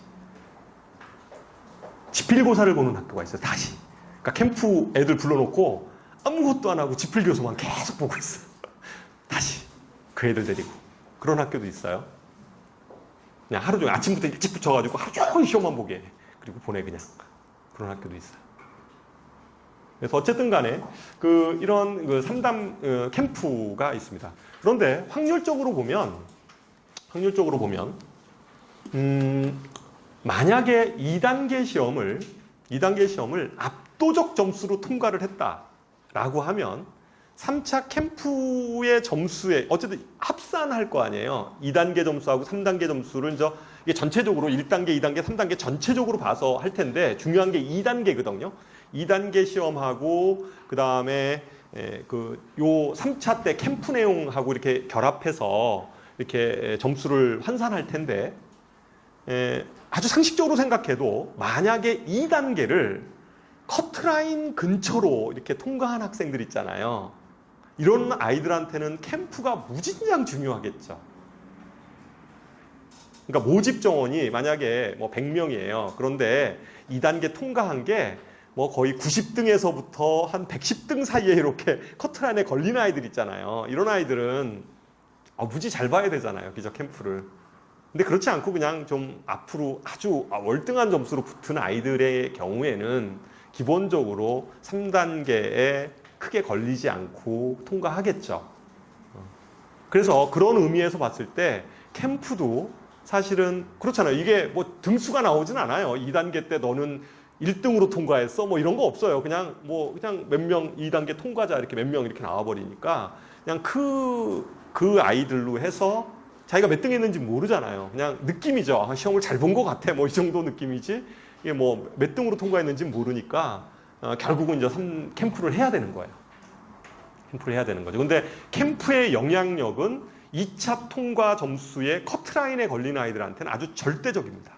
S1: 지필고사를 보는 학교가 있어요. 다시. 그러니까 캠프 애들 불러놓고 아무것도 안 하고 지필교서만 계속 보고 있어요. 다시. 그 애들 데리고. 그런 학교도 있어요. 그냥 하루 종일 아침부터 일찍 붙여가지고 하루 종일 시험만 보게 해. 그리고 보내 그냥. 그런 학교도 있어요. 그래서 어쨌든 간에 이런 3단 캠프가 있습니다. 그런데 확률적으로 보면 만약에 2단계 시험을 압도적 점수로 통과를 했다라고 하면 3차 캠프의 점수에 어쨌든 합산할 거 아니에요. 2단계 점수하고 3단계 점수를 이게 전체적으로 1단계, 2단계, 3단계 전체적으로 봐서 할 텐데 중요한 게 2단계거든요. 2단계 시험하고 그다음에 요 3차 때 캠프 내용하고 이렇게 결합해서 이렇게 점수를 환산할 텐데 아주 상식적으로 생각해도 만약에 2단계를 커트라인 근처로 이렇게 통과한 학생들 있잖아요. 이런 아이들한테는 캠프가 무진장 중요하겠죠. 그러니까 모집 정원이 만약에 뭐 100명이에요. 그런데 2단계 통과한 게 뭐 거의 90등에서부터 한 110등 사이에 이렇게 커트라인에 걸린 아이들 있잖아요. 이런 아이들은 무지 잘 봐야 되잖아요. 그죠? 캠프를. 근데 그렇지 않고 그냥 좀 앞으로 아주 월등한 점수로 붙은 아이들의 경우에는 기본적으로 3단계에 크게 걸리지 않고 통과하겠죠. 그래서 그런 의미에서 봤을 때 캠프도 사실은 그렇잖아요. 이게 뭐 등수가 나오진 않아요. 2단계 때 너는 1등으로 통과했어. 뭐 이런 거 없어요. 그냥 몇 명 2단계 통과자 이렇게 몇 명 이렇게 나와버리니까 그냥 그 아이들로 해서 자기가 몇 등 했는지 모르잖아요. 그냥 느낌이죠. 시험을 잘 본 것 같아. 뭐 이 정도 느낌이지. 이게 뭐 몇 등으로 통과했는지 모르니까 결국은 이제 캠프를 해야 되는 거예요. 캠프를 해야 되는 거죠. 근데 캠프의 영향력은 2차 통과 점수의 커트라인에 걸린 아이들한테는 아주 절대적입니다.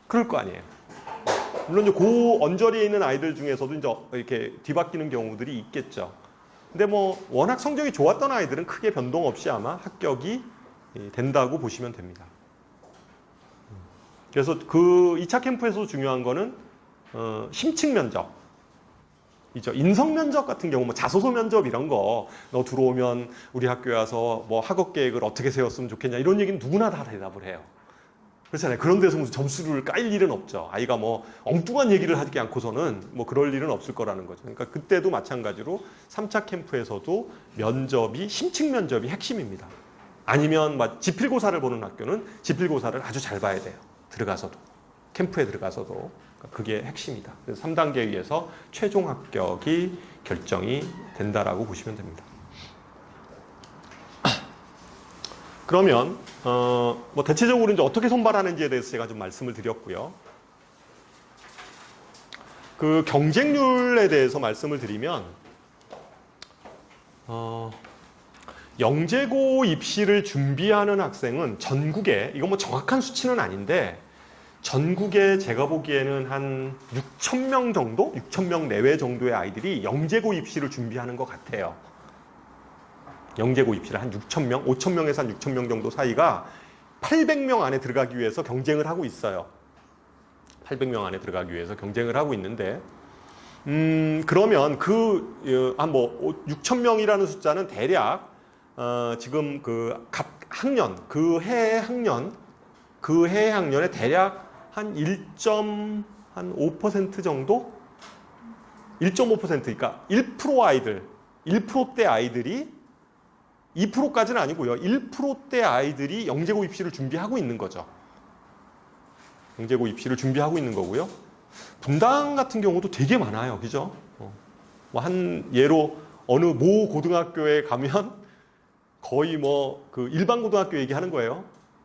S1: 그럴 거 아니에요. 물론 이제 그 언저리에 있는 아이들 중에서도 이제 이렇게 뒤바뀌는 경우들이 있겠죠. 근데 뭐 워낙 성적이 좋았던 아이들은 크게 변동 없이 아마 합격이 된다고 보시면 됩니다. 그래서 그 2차 캠프에서 중요한 거는 심층 면접. 이죠. 인성 면접 같은 경우, 뭐 자소서 면접 이런 거, 너 들어오면 우리 학교에 와서 뭐 학업 계획을 어떻게 세웠으면 좋겠냐 이런 얘기는 누구나 다 대답을 해요. 그렇잖아요. 그런 데서 무슨 점수를 깔 일은 없죠. 아이가 뭐 엉뚱한 얘기를 하지 않고서는 뭐 그럴 일은 없을 거라는 거죠. 그러니까 그때도 마찬가지로 3차 캠프에서도 면접이 심층 면접이 핵심입니다. 아니면 지필고사를 보는 학교는 지필고사를 아주 잘 봐야 돼요. 들어가서도. 캠프에 들어가서도. 그게 핵심이다. 그래서 3단계에 의해서 최종 합격이 결정이 된다라고 보시면 됩니다. 그러면 뭐 대체적으로 이제 어떻게 선발하는지에 대해서 제가 좀 말씀을 드렸고요. 그 경쟁률에 대해서 말씀을 드리면 영재고 입시를 준비하는 학생은 전국에 이건 뭐 정확한 수치는 아닌데 전국에 제가 보기에는 한 6,000명 정도? 6,000명 내외 정도의 아이들이 영재고 입시를 준비하는 것 같아요. 영재고 입시를 한 6,000명, 5,000명에서 한 6,000명 정도 사이가 800명 안에 들어가기 위해서 경쟁을 하고 있어요. 800명 안에 들어가기 위해서 경쟁을 하고 있는데 그러면 한 뭐 6,000명이라는 숫자는 대략 지금 각 학년, 그 해의 학년에 대략 한 1.5% 정도? 1.5% 그러니까 1% 아이들, 1%대 아이들이 2%까지는 아니고요. 1%대 아이들이 영재고 입시를 준비하고 있는 거죠. 영재고 입시를 준비하고 있는 거고요. 분당 같은 경우도 되게 많아요. 그죠? 뭐 예로 어느 모 고등학교에 가면 거의 뭐 일반 고등학교 얘기하는 거예요.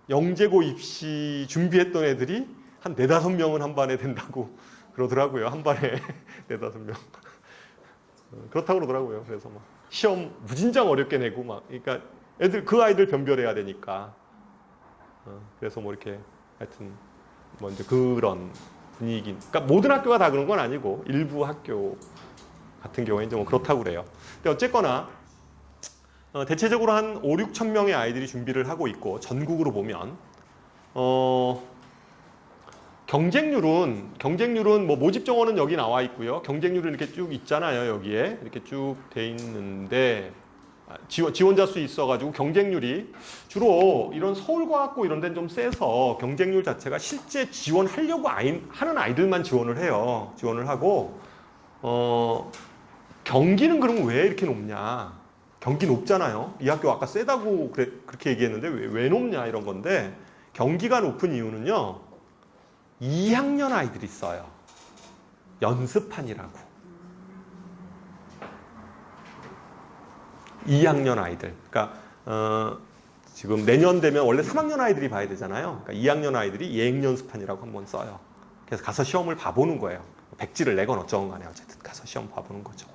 S1: 영재고 입시 준비했던 애들이 한 4-5명은 한 반에 된다고 그러더라고요. 한 반에 4-5명. 그렇다고 그러더라고요. 그래서 막 시험 무진장 어렵게 내고 그러니까 그 아이들 변별해야 되니까. 그래서 뭐 이렇게 하여튼 뭐 이제 그런 분위기. 그러니까 모든 학교가 다 그런 건 아니고 일부 학교 같은 경우에 이제 뭐 그렇다고 그래요. 근데 어쨌거나 대체적으로 한 5, 6천 명의 아이들이 준비를 하고 있고 전국으로 보면 경쟁률은 뭐 모집 정원은 여기 나와 있고요. 경쟁률은 이렇게 쭉 있잖아요. 여기에 이렇게 쭉 돼 있는데 지원자 수 있어가지고 경쟁률이 주로 이런 서울과학고 이런 데는 좀 세서 경쟁률 자체가 실제 지원하려고 하는 아이들만 지원을 해요. 지원을 하고 경기는 그럼 왜 이렇게 높냐? 경기 높잖아요. 이 학교 아까 세다고 그렇게 얘기했는데 왜 높냐 이런 건데 경기가 높은 이유는요. 2학년 아이들이 있어요. 연습반이라고. 2학년 아이들. 그러니까 지금 내년 되면 원래 3학년 아이들이 봐야 되잖아요. 그러니까 2학년 아이들이 예행 연습반이라고 한번 써요. 그래서 가서 시험을 봐보는 거예요. 백지를 내건 어쩌건 간에 어쨌든 가서 시험 봐보는 거죠.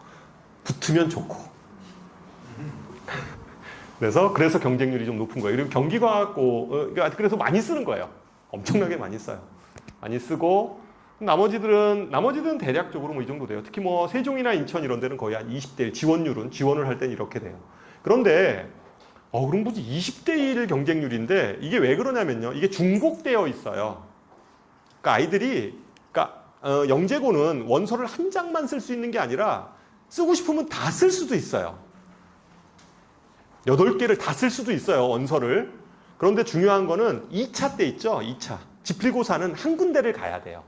S1: 붙으면 좋고. 그래서 경쟁률이 좀 높은 거예요. 그리고 경기과학고 그래서 많이 쓰는 거예요. 엄청나게 많이 써요. 많이 쓰고 나머지들은 대략적으로 뭐 이 정도 돼요. 특히 뭐 세종이나 인천 이런 데는 거의 한 20대 1 지원을 할 때는 이렇게 돼요. 그런데 그럼 뭐지 20대 1 경쟁률인데 이게 왜 그러냐면요. 이게 중복되어 있어요. 그러니까 아이들이 영재고는 원서를 한 장만 쓸 수 있는 게 아니라 쓰고 싶으면 다 쓸 수도 있어요. 8개를 다 쓸 수도 있어요. 원서를. 그런데 중요한 거는 2차 때 있죠. 2차. 지필고사는 한 군데를 가야 돼요.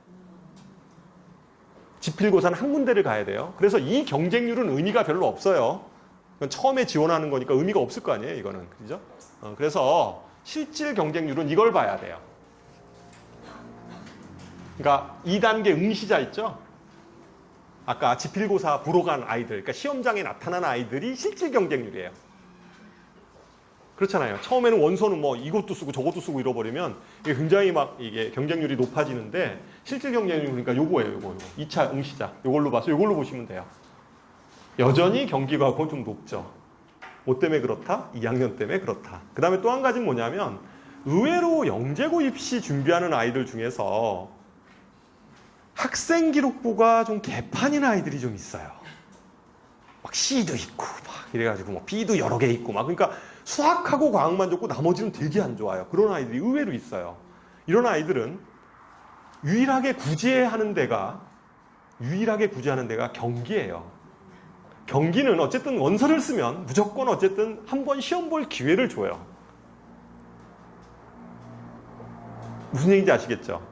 S1: 지필고사는 한 군데를 가야 돼요. 그래서 이 경쟁률은 의미가 별로 없어요. 처음에 지원하는 거니까 의미가 없을 거 아니에요. 이거는. 그죠? 그래서 실질 경쟁률은 이걸 봐야 돼요. 그러니까 2단계 응시자 있죠? 아까 지필고사 보러 간 아이들, 그러니까 시험장에 나타난 아이들이 실질 경쟁률이에요. 그렇잖아요. 처음에는 원서는 뭐 이것도 쓰고 저것도 쓰고 잃어버리면 이게 굉장히 이게 경쟁률이 높아지는데 실질 경쟁률 그러니까 요거예요. 요거. 2차 응시자. 요걸로 봐서 요걸로 보시면 돼요. 여전히 경기과학고는 좀 높죠. 뭐 때문에 그렇다? 2학년 때문에 그렇다. 그 다음에 또 한 가지는 뭐냐면 의외로 영재고 입시 준비하는 아이들 중에서 학생기록부가 좀 개판인 아이들이 좀 있어요. 막 C도 있고 막 이래가지고 뭐 B도 여러 개 있고 막 그러니까 수학하고 과학만 좋고 나머지는 되게 안 좋아요. 그런 아이들이 의외로 있어요. 이런 아이들은 유일하게 구제하는 데가 경기예요. 경기는 어쨌든 원서를 쓰면 무조건 어쨌든 한번 시험 볼 기회를 줘요. 무슨 얘기인지 아시겠죠?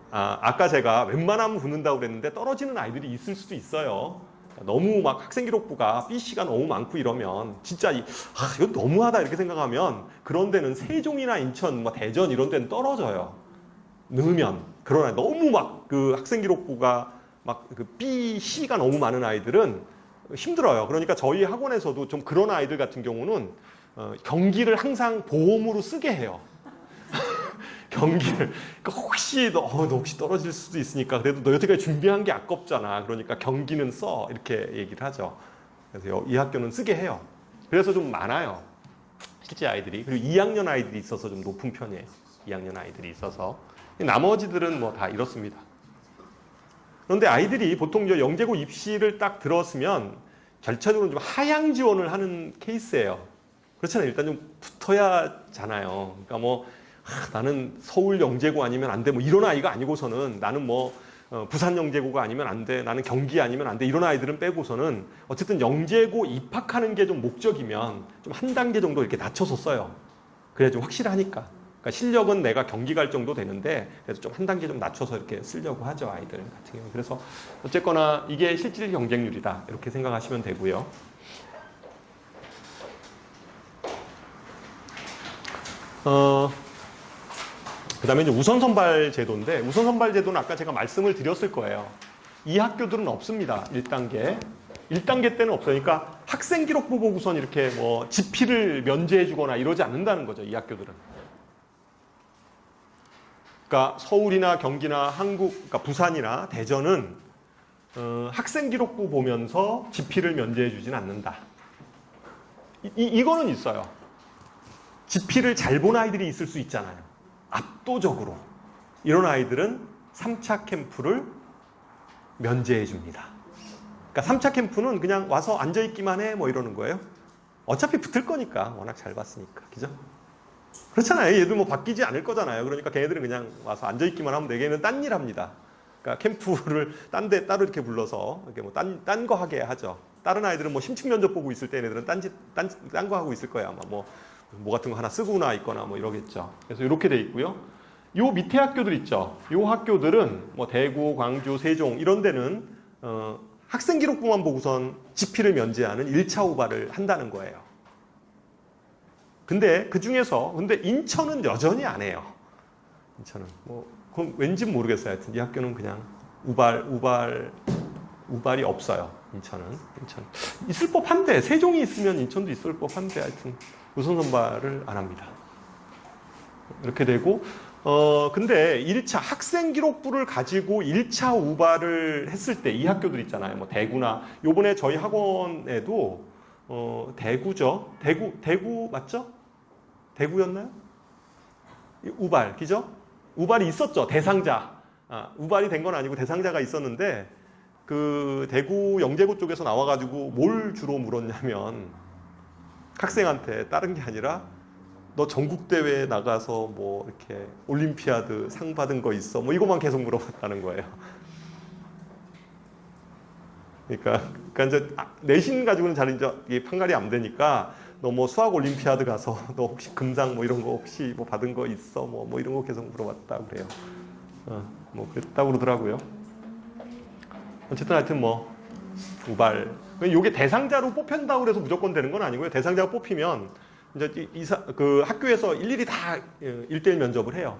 S1: 아까 제가 웬만하면 붙는다고 그랬는데 떨어지는 아이들이 있을 수도 있어요. 너무 막 학생기록부가 B씨가 너무 많고 이러면 진짜 이거 너무하다 이렇게 생각하면 그런 데는 세종이나 인천, 대전 이런 데는 떨어져요. 넣으면. 그러나 너무 막 그 학생기록부가 그 B씨가 너무 많은 아이들은 힘들어요. 그러니까 저희 학원에서도 좀 그런 아이들 같은 경우는 경기를 항상 보험으로 쓰게 해요. 경기를. 그러니까 혹시 너 혹시 떨어질 수도 있으니까 그래도 너 여태까지 준비한 게 아깝잖아. 그러니까 경기는 써. 이렇게 얘기를 하죠. 그래서 이 학교는 쓰게 해요. 그래서 좀 많아요. 실제 아이들이. 그리고 2학년 아이들이 있어서 좀 높은 편이에요. 2학년 아이들이 있어서. 나머지들은 뭐 다 이렇습니다. 그런데 아이들이 보통 영재고 입시를 딱 들었으면 결차적으로 좀 하향 지원을 하는 케이스예요. 그렇잖아요. 일단 좀 붙어야잖아요. 그러니까 뭐 나는 서울 영재고 아니면 안 돼. 뭐 이런 아이가 아니고서는 나는 뭐 부산 영재고가 아니면 안 돼. 나는 경기 아니면 안 돼. 이런 아이들은 빼고서는 어쨌든 영재고 입학하는 게 좀 목적이면 좀 한 단계 정도 이렇게 낮춰서 써요. 그래야 좀 확실하니까. 그러니까 실력은 내가 경기 갈 정도 되는데 그래서 좀 한 단계 좀 낮춰서 이렇게 쓰려고 하죠. 아이들 같은 경우. 그래서 어쨌거나 이게 실질 경쟁률이다. 이렇게 생각하시면 되고요. 그 다음에 이제 우선 선발 제도인데 우선 선발 제도는 아까 제가 말씀을 드렸을 거예요. 이 학교들은 없습니다. 1단계. 1단계 때는 없어요. 그러니까 학생 기록부 보고선 이렇게 뭐 지필을 면제해 주거나 이러지 않는다는 거죠. 이 학교들은. 그러니까 서울이나 경기나 그러니까 부산이나 대전은 학생 기록부 보면서 지필을 면제해 주진 않는다. 이거는 있어요. 지필을 잘 본 아이들이 있을 수 있잖아요. 압도적으로. 이런 아이들은 3차 캠프를 면제해 줍니다. 그러니까 3차 캠프는 그냥 와서 앉아있기만 해 뭐 이러는 거예요. 어차피 붙을 거니까 워낙 잘 봤으니까. 그죠? 그렇잖아요. 얘들 뭐 바뀌지 않을 거잖아요. 그러니까 걔네들은 그냥 와서 앉아있기만 하면 돼. 걔는 딴 일 합니다. 그러니까 캠프를 딴 데 따로 이렇게 불러서 이렇게 뭐 딴 거 하게 하죠. 다른 아이들은 뭐 심층 면접 보고 있을 때 얘네들은 딴 거 하고 있을 거야. 아마 뭐 같은 거 하나 쓰거나 있거나 뭐 이러겠죠. 그래서 이렇게 돼 있고요. 요 밑에 학교들 있죠. 요 학교들은 뭐 대구, 광주, 세종 이런 데는 학생 기록부만 보고선 지필을 면제하는 1차 후발을 한다는 거예요. 근데 그 중에서 인천은 여전히 안 해요. 인천은 뭐 그건 왠지 모르겠어요. 하여튼 이 학교는 그냥 우발이 없어요. 인천 있을 법한데 세종이 있으면 인천도 있을 법한데 하여튼 우선 선발을 안 합니다. 이렇게 되고 근데 1차 학생 기록부를 가지고 1차 우발을 했을 때 이 학교들 있잖아요. 뭐 대구나 요번에 저희 학원에도 대구죠. 대구 맞죠? 대구였나요? 우발, 그죠? 우발이 있었죠. 대상자. 우발이 된 건 아니고 대상자가 있었는데 그 대구 영재고 쪽에서 나와가지고 뭘 주로 물었냐면 학생한테 다른 게 아니라 너 전국대회에 나가서 뭐 이렇게 올림피아드 상 받은 거 있어? 뭐 이것만 계속 물어봤다는 거예요. 그러니까 이제 내신 가지고는 잘 이제 판가리 안 되니까 너 뭐 수학 올림피아드 가서 너 혹시 금상 뭐 이런 거 혹시 뭐 받은 거 있어? 뭐 이런 거 계속 물어봤다 그래요. 뭐 그랬다고 그러더라고요. 어쨌든 하여튼 뭐 우발. 이게 대상자로 뽑힌다고 해서 무조건 되는 건 아니고요. 대상자가 뽑히면 이제 그 학교에서 일일이 다 1대1 면접을 해요.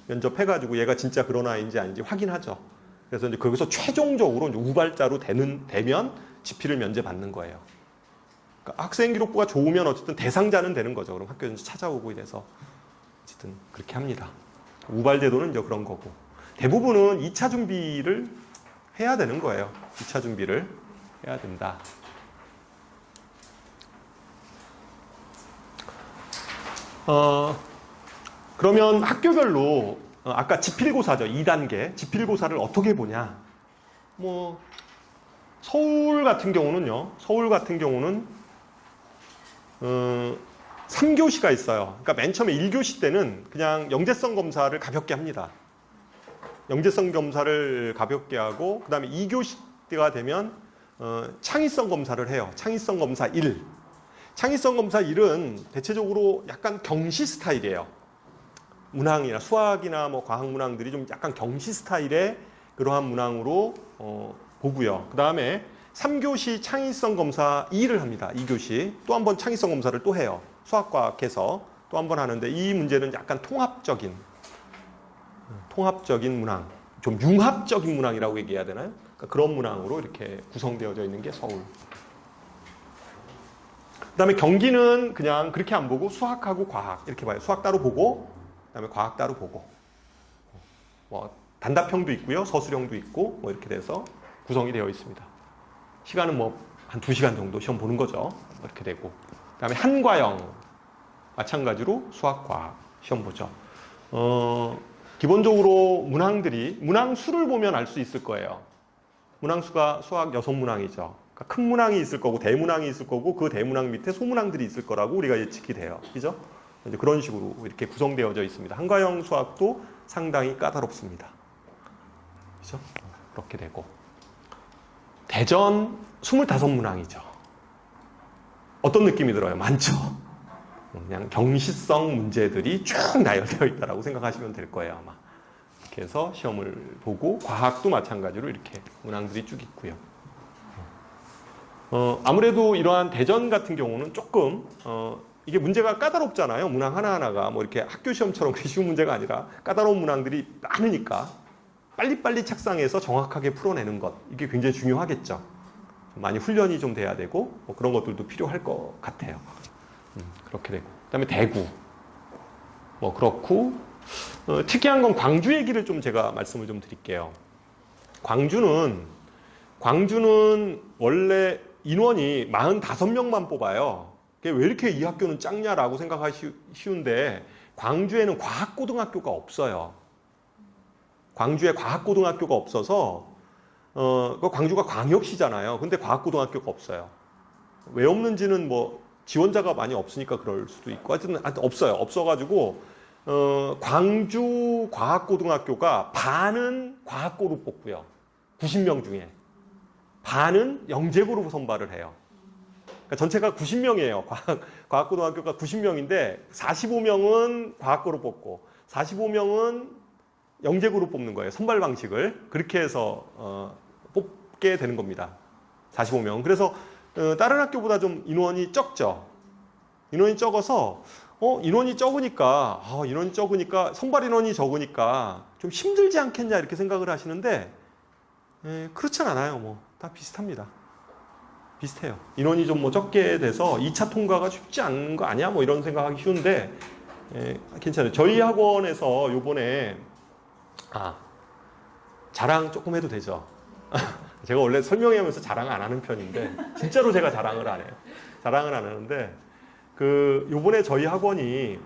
S1: 면접해가지고 얘가 진짜 그런 아이인지 아닌지 확인하죠. 그래서 이제 거기서 최종적으로 이제 우발자로 되면 지필을 면제받는 거예요. 그러니까 학생 기록부가 좋으면 어쨌든 대상자는 되는 거죠. 그럼 학교에서 찾아오고 이래서 어쨌든 그렇게 합니다. 우발 제도는 이제 그런 거고 대부분은 2차 준비를 해야 되는 거예요. 2차 준비를 해야 된다. 그러면 학교별로 아까 지필고사죠. 2단계 지필고사를 어떻게 보냐. 뭐 서울 같은 경우는 3교시가 있어요. 그러니까 맨 처음에 1교시 때는 그냥 영재성 검사를 가볍게 합니다. 영재성 검사를 가볍게 하고 그 다음에 2교시 때가 되면 창의성 검사를 해요. 창의성 검사 1. 창의성 검사 1은 대체적으로 약간 경시 스타일이에요. 문항이나 수학이나 뭐 과학 문항들이 좀 약간 경시 스타일의 그러한 문항으로 보고요. 그 다음에 3교시 창의성 검사 2를 합니다. 2교시 또 한 번 창의성 검사를 또 해요. 수학과학에서 또 한 번 하는데 이 문제는 약간 통합적인 문항, 좀 융합적인 문항이라고 얘기해야 되나요? 그러니까 그런 문항으로 이렇게 구성되어져 있는 게 서울. 그 다음에 경기는 그냥 그렇게 안 보고 수학하고 과학 이렇게 봐요. 수학 따로 보고 그 다음에 과학 따로 보고 뭐 단답형도 있고요. 서술형도 있고 뭐 이렇게 돼서 구성이 되어 있습니다. 시간은 뭐 한 2시간 정도 시험 보는 거죠. 이렇게 되고 그 다음에 한과형 마찬가지로 수학, 과학 시험 보죠. 기본적으로 문항수를 보면 알 수 있을 거예요. 문항수가 수학 6문항이죠. 그러니까 큰 문항이 있을 거고 대문항이 있을 거고 그 대문항 밑에 소문항들이 있을 거라고 우리가 예측이 돼요. 그죠? 이제 그런 식으로 이렇게 구성되어져 있습니다. 한과형 수학도 상당히 까다롭습니다. 그죠? 그렇게 되고 대전 25문항이죠. 어떤 느낌이 들어요? 많죠? 그냥 경시성 문제들이 쭉 나열되어 있다고 생각하시면 될 거예요, 아마. 이렇게 해서 시험을 보고 과학도 마찬가지로 이렇게 문항들이 쭉 있고요. 아무래도 이러한 대전 같은 경우는 조금 이게 문제가 까다롭잖아요. 문항 하나하나가 뭐 이렇게 학교 시험처럼 쉬운 문제가 아니라 까다로운 문항들이 많으니까 빨리빨리 책상에서 정확하게 풀어내는 것 이게 굉장히 중요하겠죠. 많이 훈련이 좀 돼야 되고 뭐 그런 것들도 필요할 것 같아요. 그렇게 되고 그다음에 대구 뭐 그렇고 특이한 건 광주 얘기를 좀 제가 말씀을 좀 드릴게요. 광주는 원래 인원이 45명만 뽑아요. 왜 이렇게 이 학교는 작냐라고 생각하기 쉬운데 광주에는 과학고등학교가 없어요. 광주에 과학고등학교가 없어서 광주가 광역시잖아요. 근데 과학고등학교가 없어요. 왜 없는지는 뭐 지원자가 많이 없으니까 그럴 수도 있고 하여튼 없어요. 없어가지고 광주 과학고등학교가 반은 과학고로 뽑고요. 90명 중에 반은 영재고로 선발을 해요. 그러니까 전체가 90명이에요. 과학고등학교가 90명인데 45명은 과학고로 뽑고 45명은 영재고로 뽑는 거예요. 선발 방식을 그렇게 해서 뽑게 되는 겁니다. 45명. 그래서 다른 학교보다 좀 인원이 적죠. 인원이 적어서 인원이 적으니까 선발 인원이 적으니까 좀 힘들지 않겠냐 이렇게 생각을 하시는데 그렇진 않아요. 뭐 다 비슷합니다. 비슷해요. 인원이 좀 뭐 적게 돼서 2차 통과가 쉽지 않은 거 아니야? 뭐 이런 생각하기 쉬운데 괜찮아요. 저희 학원에서 요번에 자랑 조금 해도 되죠? 제가 원래 설명하면서 자랑 안 하는 편인데 진짜로 제가 자랑을 안 해요. 자랑을 안 하는데 요번에 저희 학원이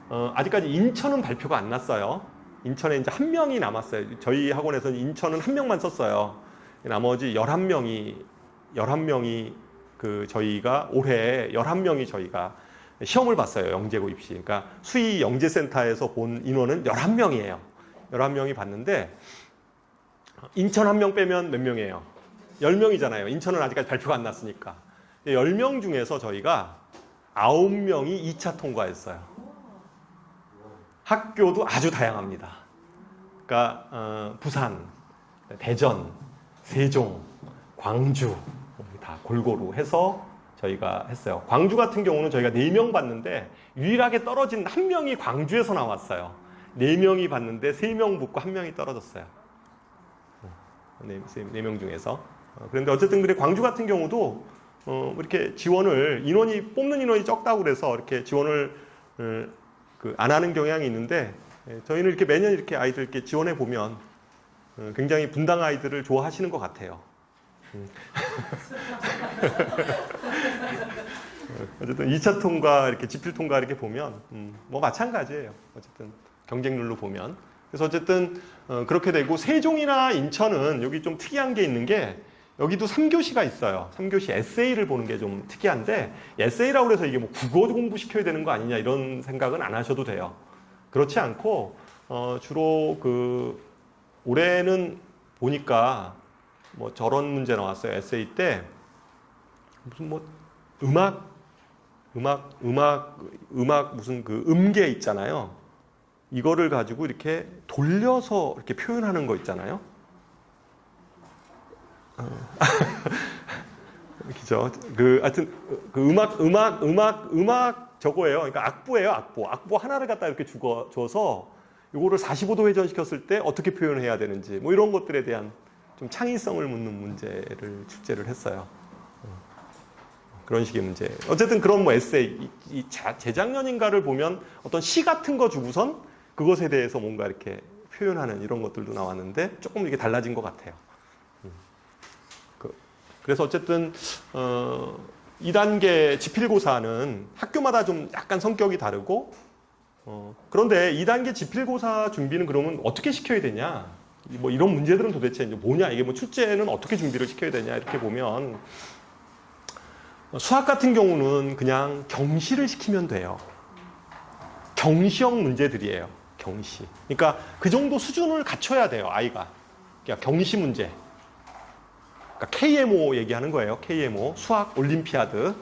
S1: 아직까지 인천은 발표가 안 났어요. 인천에 이제 한 명이 남았어요. 저희 학원에서는 인천은 한 명만 썼어요. 나머지 11명이 저희가 올해 11명이 저희가 시험을 봤어요. 영재고 입시. 그러니까 수의 영재센터에서 본 인원은 11명이에요. 11명이 봤는데 인천 한 명 빼면 몇 명이에요? 10명이잖아요. 인천은 아직까지 발표가 안 났으니까. 10명 중에서 저희가 9명이 2차 통과했어요. 학교도 아주 다양합니다. 그러니까 부산, 대전, 세종, 광주 다 골고루 해서 저희가 했어요. 광주 같은 경우는 저희가 4명 봤는데 유일하게 떨어진 한 명이 광주에서 나왔어요. 4명이 봤는데 3명 붙고 1명이 떨어졌어요. 4명 중에서. 그런데 어쨌든 그래 광주 같은 경우도 이렇게 지원을 뽑는 인원이 적다고 그래서 이렇게 지원을 안 하는 경향이 있는데 저희는 이렇게 매년 이렇게 아이들 이렇게 지원해 보면 굉장히 분당 아이들을 좋아하시는 것 같아요. 어쨌든 2차 통과 이렇게 지필 통과 이렇게 보면 뭐 마찬가지예요. 어쨌든 경쟁률로 보면. 그래서 어쨌든 그렇게 되고 세종이나 인천은 여기 좀 특이한 게 있는 게 여기도 3교시가 있어요. 3교시 에세이를 보는 게 좀 특이한데 에세이라고 해서 이게 뭐 국어 공부시켜야 되는 거 아니냐 이런 생각은 안 하셔도 돼요. 그렇지 않고 주로 올해는 보니까 뭐 저런 문제 나왔어요. 에세이 때 무슨 뭐 음악 무슨 음계 있잖아요. 이거를 가지고 이렇게 돌려서 이렇게 표현하는 거 있잖아요. 그죠? 하여튼 음악 저거예요. 그러니까 악보예요. 악보 하나를 갖다 이렇게 줘서 이거를 45도 회전시켰을 때 어떻게 표현해야 되는지 뭐 이런 것들에 대한 좀 창의성을 묻는 문제를 출제를 했어요. 그런 식의 문제. 어쨌든 그런 뭐 에세이, 재작년인가를 보면 어떤 시 같은 거 주고선 그것에 대해서 뭔가 이렇게 표현하는 이런 것들도 나왔는데 조금 이렇게 달라진 것 같아요. 그래서 어쨌든 2단계 지필고사는 학교마다 좀 약간 성격이 다르고 그런데 2단계 지필고사 준비는 그러면 어떻게 시켜야 되냐? 뭐 이런 문제들은 도대체 이제 뭐냐? 이게 뭐 출제는 어떻게 준비를 시켜야 되냐? 이렇게 보면 수학 같은 경우는 그냥 경시를 시키면 돼요. 경시형 문제들이에요. 경시. 그러니까 그 정도 수준을 갖춰야 돼요, 아이가. 그러니까 경시 문제. 그러니까 KMO 얘기하는 거예요. KMO. 수학 올림피아드.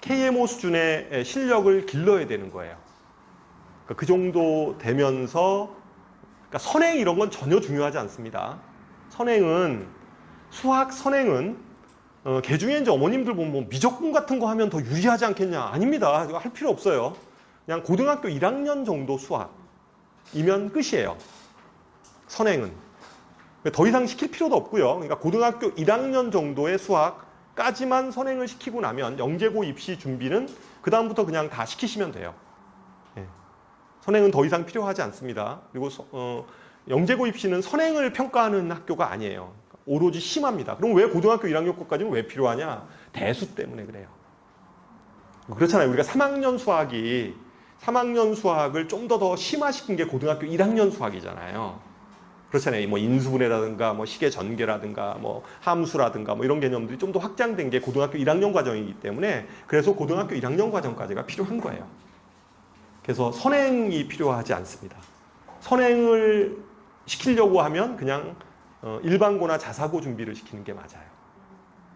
S1: KMO 수준의 실력을 길러야 되는 거예요. 그러니까 그 정도 되면서 그러니까 선행 이런 건 전혀 중요하지 않습니다. 수학 선행은 개 중에 이제 어머님들 보면 뭐 미적분 같은 거 하면 더 유리하지 않겠냐? 아닙니다. 이거 할 필요 없어요. 그냥 고등학교 1학년 정도 수학이면 끝이에요. 선행은. 더 이상 시킬 필요도 없고요. 그러니까 고등학교 1학년 정도의 수학까지만 선행을 시키고 나면 영재고 입시 준비는 그 다음부터 그냥 다 시키시면 돼요. 예. 선행은 더 이상 필요하지 않습니다. 그리고 영재고 입시는 선행을 평가하는 학교가 아니에요. 오로지 심합니다. 그럼 왜 고등학교 1학년 것까지는 왜 필요하냐? 대수 때문에 그래요. 그렇잖아요. 우리가 3학년 수학을 좀 더 심화시킨 게 고등학교 1학년 수학이잖아요. 그렇잖아요. 뭐 인수분해라든가 뭐 식의 전개라든가 뭐 함수라든가 뭐 이런 개념들이 좀 더 확장된 게 고등학교 1학년 과정이기 때문에 그래서 고등학교 1학년 과정까지가 필요한 거예요. 그래서 선행이 필요하지 않습니다. 선행을 시키려고 하면 그냥 일반고나 자사고 준비를 시키는 게 맞아요.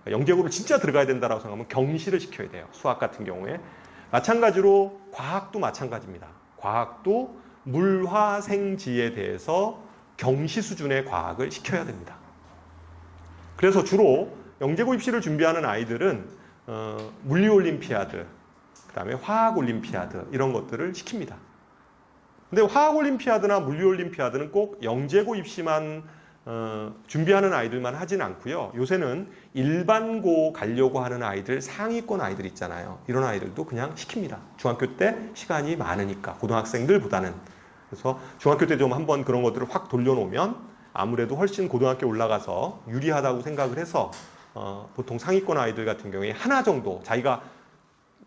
S1: 영재고를 진짜 들어가야 된다고 생각하면 경시를 시켜야 돼요. 수학 같은 경우에. 마찬가지로 과학도 마찬가지입니다. 과학도 물화생지에 대해서 경시 수준의 과학을 시켜야 됩니다. 그래서 주로 영재고 입시를 준비하는 아이들은 물리올림피아드, 그 다음에 화학올림피아드 이런 것들을 시킵니다. 근데 화학올림피아드나 물리올림피아드는 꼭 영재고 입시만 준비하는 아이들만 하진 않고요. 요새는 일반고 가려고 하는 아이들, 상위권 아이들 있잖아요. 이런 아이들도 그냥 시킵니다. 중학교 때 시간이 많으니까, 고등학생들보다는. 그래서 중학교 때 좀 한번 그런 것들을 확 돌려놓으면 아무래도 훨씬 고등학교 올라가서 유리하다고 생각을 해서 보통 상위권 아이들 같은 경우에 하나 정도 자기가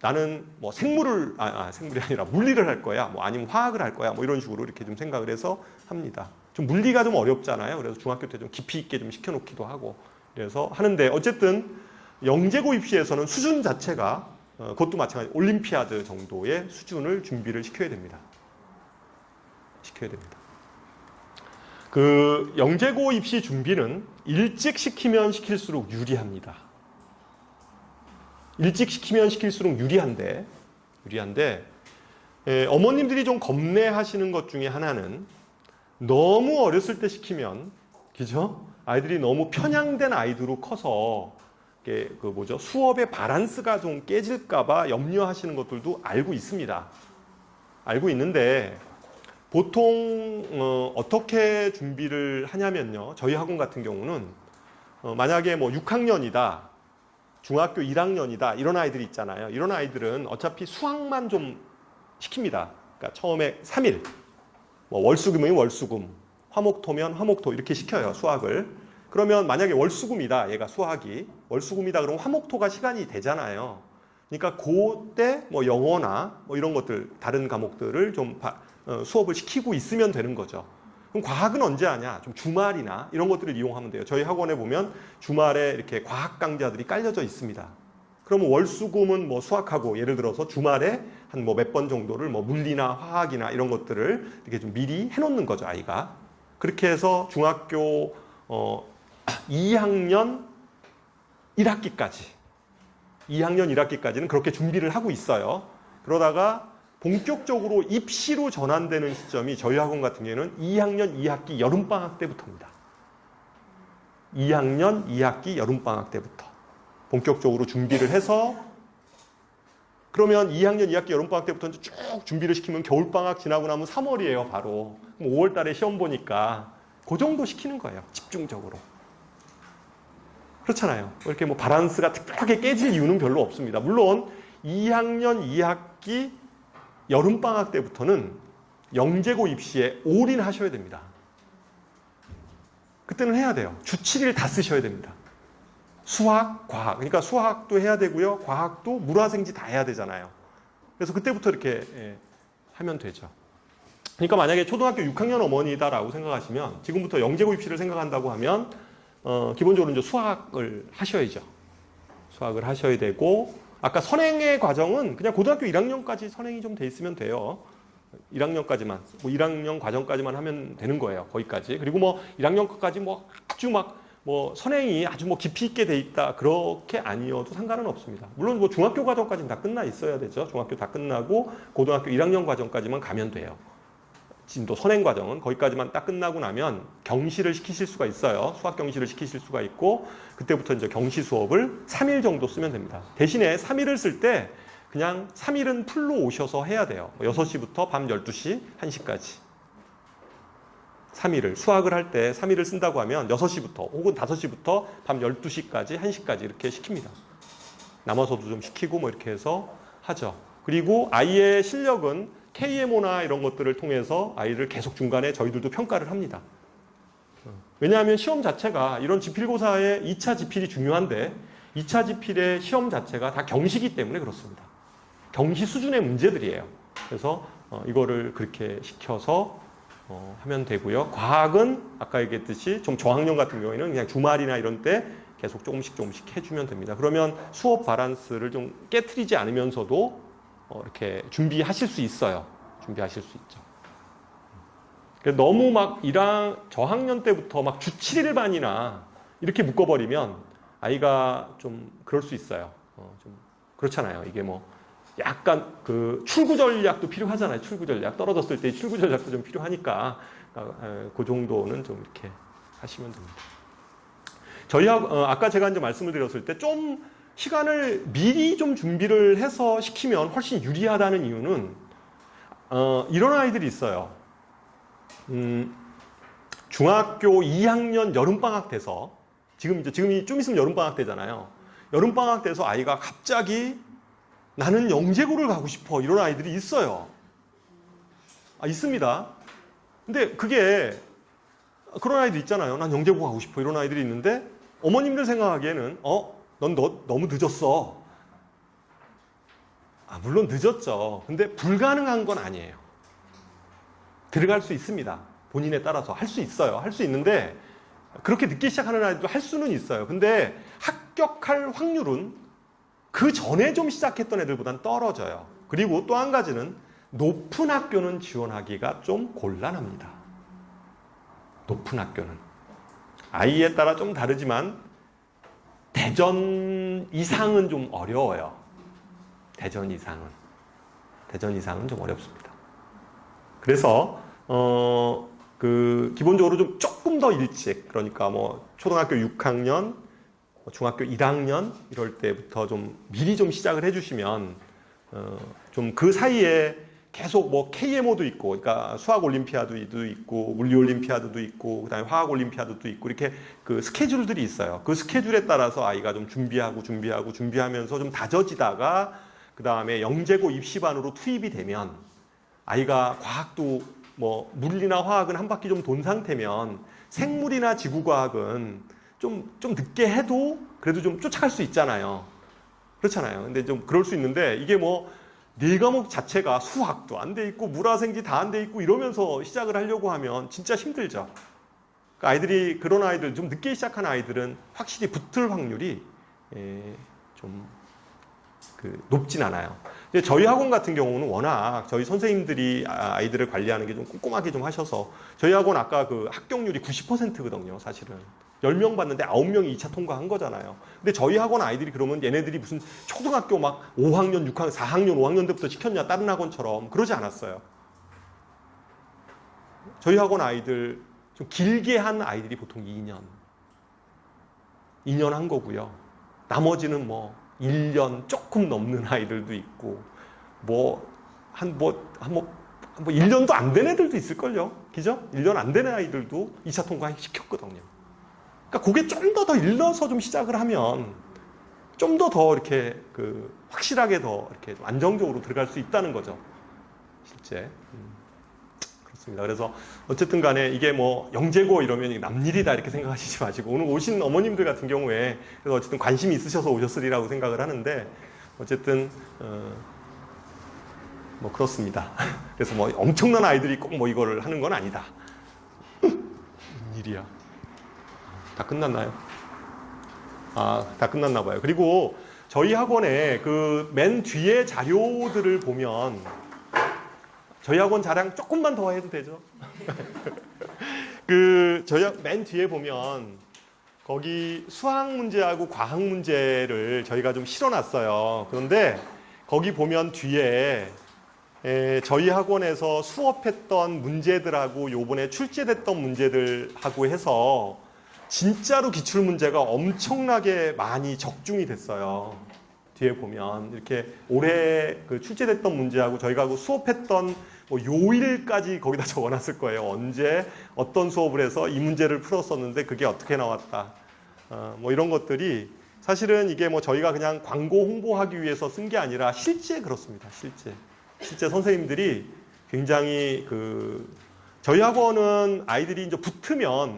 S1: 나는 뭐 생물이 아니라 물리를 할 거야, 뭐 아니면 화학을 할 거야, 뭐 이런 식으로 이렇게 좀 생각을 해서 합니다. 좀 물리가 좀 어렵잖아요. 그래서 중학교 때 좀 깊이 있게 좀 시켜놓기도 하고 그래서 하는데 어쨌든 영재고 입시에서는 수준 자체가 그것도 마찬가지 올림피아드 정도의 수준을 준비를 시켜야 됩니다. 그 영재고 입시 준비는 일찍 시키면 시킬수록 유리합니다. 일찍 시키면 시킬수록 유리한데 어머님들이 좀 겁내하시는 것 중에 하나는 너무 어렸을 때 시키면 그죠? 아이들이 너무 편향된 아이들로 커서 수업의 밸런스가 좀 깨질까봐 염려하시는 것들도 알고 있습니다. 알고 있는데 보통 어떻게 준비를 하냐면요. 저희 학원 같은 경우는 만약에 뭐 6학년이다, 중학교 1학년이다 이런 아이들이 있잖아요. 이런 아이들은 어차피 수학만 좀 시킵니다. 그러니까 처음에 3일, 뭐 월수금이면 월수금, 화목토면 화목토 이렇게 시켜요. 수학을. 그러면 만약에 월수금이다, 얘가 수학이 월수금이다 그러면 화목토가 시간이 되잖아요. 그러니까 그때 뭐 영어나 뭐 이런 것들 다른 과목들을 좀 수업을 시키고 있으면 되는 거죠. 그럼 과학은 언제 하냐? 좀 주말이나 이런 것들을 이용하면 돼요. 저희 학원에 보면 주말에 이렇게 과학 강좌들이 깔려져 있습니다. 그러면 월수금은 뭐 수학하고 예를 들어서 주말에 한 뭐 몇 번 정도를 뭐 물리나 화학이나 이런 것들을 이렇게 좀 미리 해놓는 거죠, 아이가. 그렇게 해서 중학교 2학년 1학기까지는 그렇게 준비를 하고 있어요. 그러다가 본격적으로 입시로 전환되는 시점이 저희 학원 같은 경우에는 2학년 2학기 여름방학 때부터입니다. 2학년 2학기 여름방학 때부터 본격적으로 준비를 해서 그러면 2학년 2학기 여름방학 때부터 쭉 준비를 시키면 겨울방학 지나고 나면 3월이에요, 바로. 그럼 5월 달에 시험 보니까 그 정도 시키는 거예요, 집중적으로. 그렇잖아요. 이렇게 뭐 밸런스가 특별하게 깨질 이유는 별로 없습니다. 물론 2학년 2학기 여름방학 때부터는 영재고 입시에 올인하셔야 됩니다. 그때는 해야 돼요. 주 7일 다 쓰셔야 됩니다. 수학, 과학. 그러니까 수학도 해야 되고요. 과학도 물화생지 다 해야 되잖아요. 그래서 그때부터 이렇게 하면 되죠. 그러니까 만약에 초등학교 6학년 어머니다라고 생각하시면 지금부터 영재고 입시를 생각한다고 하면 기본적으로 이제 수학을 하셔야죠. 수학을 하셔야 되고 아까 선행의 과정은 그냥 고등학교 1학년까지 선행이 좀 돼 있으면 돼요. 1학년까지만, 뭐 1학년 과정까지만 하면 되는 거예요. 거기까지. 그리고 뭐 1학년까지 뭐 아주 뭐 선행이 아주 뭐 깊이 있게 돼 있다 그렇게 아니어도 상관은 없습니다. 물론 뭐 중학교 과정까지는 다 끝나 있어야 되죠. 중학교 다 끝나고 고등학교 1학년 과정까지만 가면 돼요. 진도 선행 과정은 거기까지만 딱 끝나고 나면 경시를 시키실 수가 있어요. 수학 경시를 시키실 수가 있고 그때부터 이제 경시 수업을 3일 정도 쓰면 됩니다. 대신에 3일을 쓸 때 그냥 3일은 풀로 오셔서 해야 돼요. 6시부터 밤 12시, 1시까지. 3일을 수학을 할 때 3일을 쓴다고 하면 6시부터 혹은 5시부터 밤 12시까지, 1시까지 이렇게 시킵니다. 남아서도 좀 시키고 뭐 이렇게 해서 하죠. 그리고 아이의 실력은 KMO나 이런 것들을 통해서 아이를 계속 중간에 저희들도 평가를 합니다. 왜냐하면 시험 자체가 이런 지필고사의 2차 지필이 중요한데 2차 지필의 시험 자체가 다 경시기 때문에 그렇습니다. 경시 수준의 문제들이에요. 그래서 이거를 그렇게 시켜서 하면 되고요. 과학은 아까 얘기했듯이 좀 저학년 같은 경우에는 그냥 주말이나 이런 때 계속 조금씩 해주면 됩니다. 그러면 수업 밸런스를 좀 깨트리지 않으면서도 이렇게 준비하실 수 있어요. 준비하실 수 있죠. 너무 막 저학년 때부터 막 주 7일 반이나 이렇게 묶어버리면 아이가 좀 그럴 수 있어요. 좀 그렇잖아요. 이게 뭐 약간 그 출구 전략도 필요하잖아요. 출구 전략. 떨어졌을 때 출구 전략도 좀 필요하니까 그 정도는 좀 이렇게 하시면 됩니다. 아까 제가 이제 말씀을 드렸을 때 좀 시간을 미리 좀 준비를 해서 시키면 훨씬 유리하다는 이유는 이런 아이들이 있어요. 중학교 2학년 여름방학 돼서 지금이 좀 있으면 여름방학 되잖아요. 여름방학 돼서 아이가 갑자기 나는 영재고를 가고 싶어 이런 아이들이 있어요. 있습니다. 근데 그게 그런 아이들 있잖아요. 난 영재고 가고 싶어 이런 아이들이 있는데 어머님들 생각하기에는 넌 너무 늦었어. 물론 늦었죠. 근데 불가능한 건 아니에요. 들어갈 수 있습니다. 본인에 따라서 할 수 있어요. 할 수 있는데 그렇게 늦게 시작하는 아이도 할 수는 있어요. 근데 합격할 확률은 그 전에 좀 시작했던 애들보다는 떨어져요. 그리고 또 한 가지는 높은 학교는 지원하기가 좀 곤란합니다. 높은 학교는. 아이에 따라 좀 다르지만 대전 이상은 좀 어려워요. 대전 이상은 좀 어렵습니다. 그래서 기본적으로 좀 조금 더 일찍, 그러니까 뭐 초등학교 6학년, 중학교 1학년 이럴 때부터 좀 미리 좀 시작을 해주시면 좀 그 사이에 계속 뭐 KMO도 있고, 그러니까 수학 올림피아드도 있고, 물리 올림피아드도 있고, 그다음에 화학 올림피아드도 있고 이렇게 그 스케줄들이 있어요. 그 스케줄에 따라서 아이가 좀 준비하면서 좀 다져지다가 그 다음에 영재고 입시반으로 투입이 되면 아이가 과학도 뭐 물리나 화학은 한 바퀴 좀 돈 상태면 생물이나 지구과학은 좀 늦게 해도 그래도 좀 쫓아갈 수 있잖아요. 그렇잖아요. 근데 좀 그럴 수 있는데 이게 뭐 네 과목 자체가 수학도 안 돼 있고 물화생지 다 안 돼 있고 이러면서 시작을 하려고 하면 진짜 힘들죠. 그러니까 그런 아이들, 좀 늦게 시작한 아이들은 확실히 붙을 확률이 좀 높진 않아요. 근데 저희 학원 같은 경우는 워낙 저희 선생님들이 아이들을 관리하는 게 좀 꼼꼼하게 좀 하셔서 저희 학원 아까 그 합격률이 90%거든요, 사실은. 10명 봤는데 9명이 2차 통과한 거잖아요. 근데 저희 학원 아이들이 그러면 얘네들이 무슨 초등학교 막 5학년, 6학년, 4학년, 5학년 때부터 시켰냐, 다른 학원처럼 그러지 않았어요. 저희 학원 아이들 좀 길게 한 아이들이 보통 2년 한 거고요. 나머지는 뭐 1년 조금 넘는 아이들도 있고, 1년도 안 된 애들도 있을걸요. 그죠? 1년 안 된 아이들도 2차 통과 시켰거든요. 그러니까 그게 좀 더 일러서 좀 시작을 하면 좀 더 이렇게 확실하게 더 이렇게 안정적으로 들어갈 수 있다는 거죠. 실제. 그렇습니다. 그래서 어쨌든 간에 이게 뭐 영재고 이러면 남일이다 이렇게 생각하시지 마시고, 오늘 오신 어머님들 같은 경우에 그래서 어쨌든 관심이 있으셔서 오셨으리라고 생각을 하는데, 어쨌든 뭐 그렇습니다. 그래서 뭐 엄청난 아이들이 꼭 뭐 이거를 하는 건 아니다. 일이야. 다 끝났나요? 다 끝났나 봐요. 그리고 저희 학원에 그 맨 뒤에 자료들을 보면, 저희 학원 자랑 조금만 더 해도 되죠? 저희 맨 뒤에 보면 거기 수학 문제하고 과학 문제를 저희가 좀 실어놨어요. 그런데 거기 보면 뒤에 저희 학원에서 수업했던 문제들하고 요번에 출제됐던 문제들하고 해서 진짜로 기출문제가 엄청나게 많이 적중이 됐어요. 뒤에 보면 이렇게 올해 출제됐던 문제하고 저희가 수업했던 뭐 요일까지 거기다 적어놨을 거예요. 언제 어떤 수업을 해서 이 문제를 풀었었는데 그게 어떻게 나왔다. 뭐 이런 것들이 사실은 이게 뭐 저희가 그냥 광고 홍보하기 위해서 쓴 게 아니라 실제 그렇습니다. 실제 선생님들이 굉장히 저희 학원은 아이들이 이제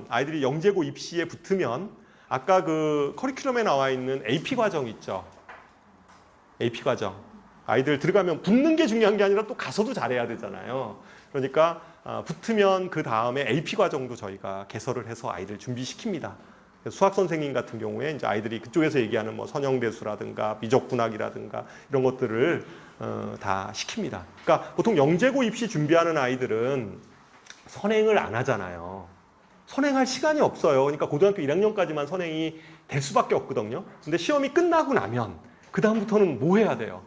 S1: 아이들이 영재고 입시에 붙으면 아까 커리큘럼에 나와 있는 AP 과정 있죠. AP 과정. 아이들 들어가면 붙는 게 중요한 게 아니라 또 가서도 잘해야 되잖아요. 그러니까 붙으면 그 다음에 AP 과정도 저희가 개설을 해서 아이들 준비시킵니다. 수학 선생님 같은 경우에 이제 아이들이 그쪽에서 얘기하는 뭐 선형대수라든가 미적분학이라든가 이런 것들을 다 시킵니다. 그러니까 보통 영재고 입시 준비하는 아이들은 선행을 안 하잖아요. 선행할 시간이 없어요. 그러니까 고등학교 1학년까지만 선행이 될 수밖에 없거든요. 근데 시험이 끝나고 나면 그 다음부터는 뭐 해야 돼요?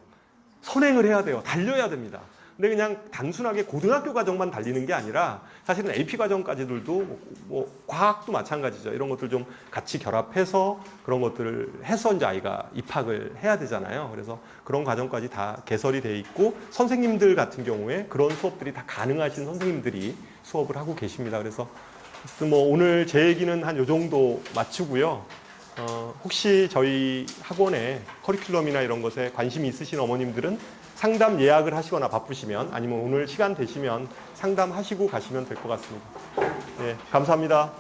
S1: 선행을 해야 돼요. 달려야 됩니다. 근데 그냥 단순하게 고등학교 과정만 달리는 게 아니라 사실은 AP 과정까지들도 뭐 과학도 마찬가지죠. 이런 것들 좀 같이 결합해서 그런 것들을 해서 이제 아이가 입학을 해야 되잖아요. 그래서 그런 과정까지 다 개설이 돼 있고 선생님들 같은 경우에 그런 수업들이 다 가능하신 선생님들이 수업을 하고 계십니다. 그래서 뭐 오늘 제 얘기는 한 요 정도 마치고요. 혹시 저희 학원에 커리큘럼이나 이런 것에 관심이 있으신 어머님들은 상담 예약을 하시거나 바쁘시면 아니면 오늘 시간 되시면 상담하시고 가시면 될 것 같습니다. 네, 감사합니다.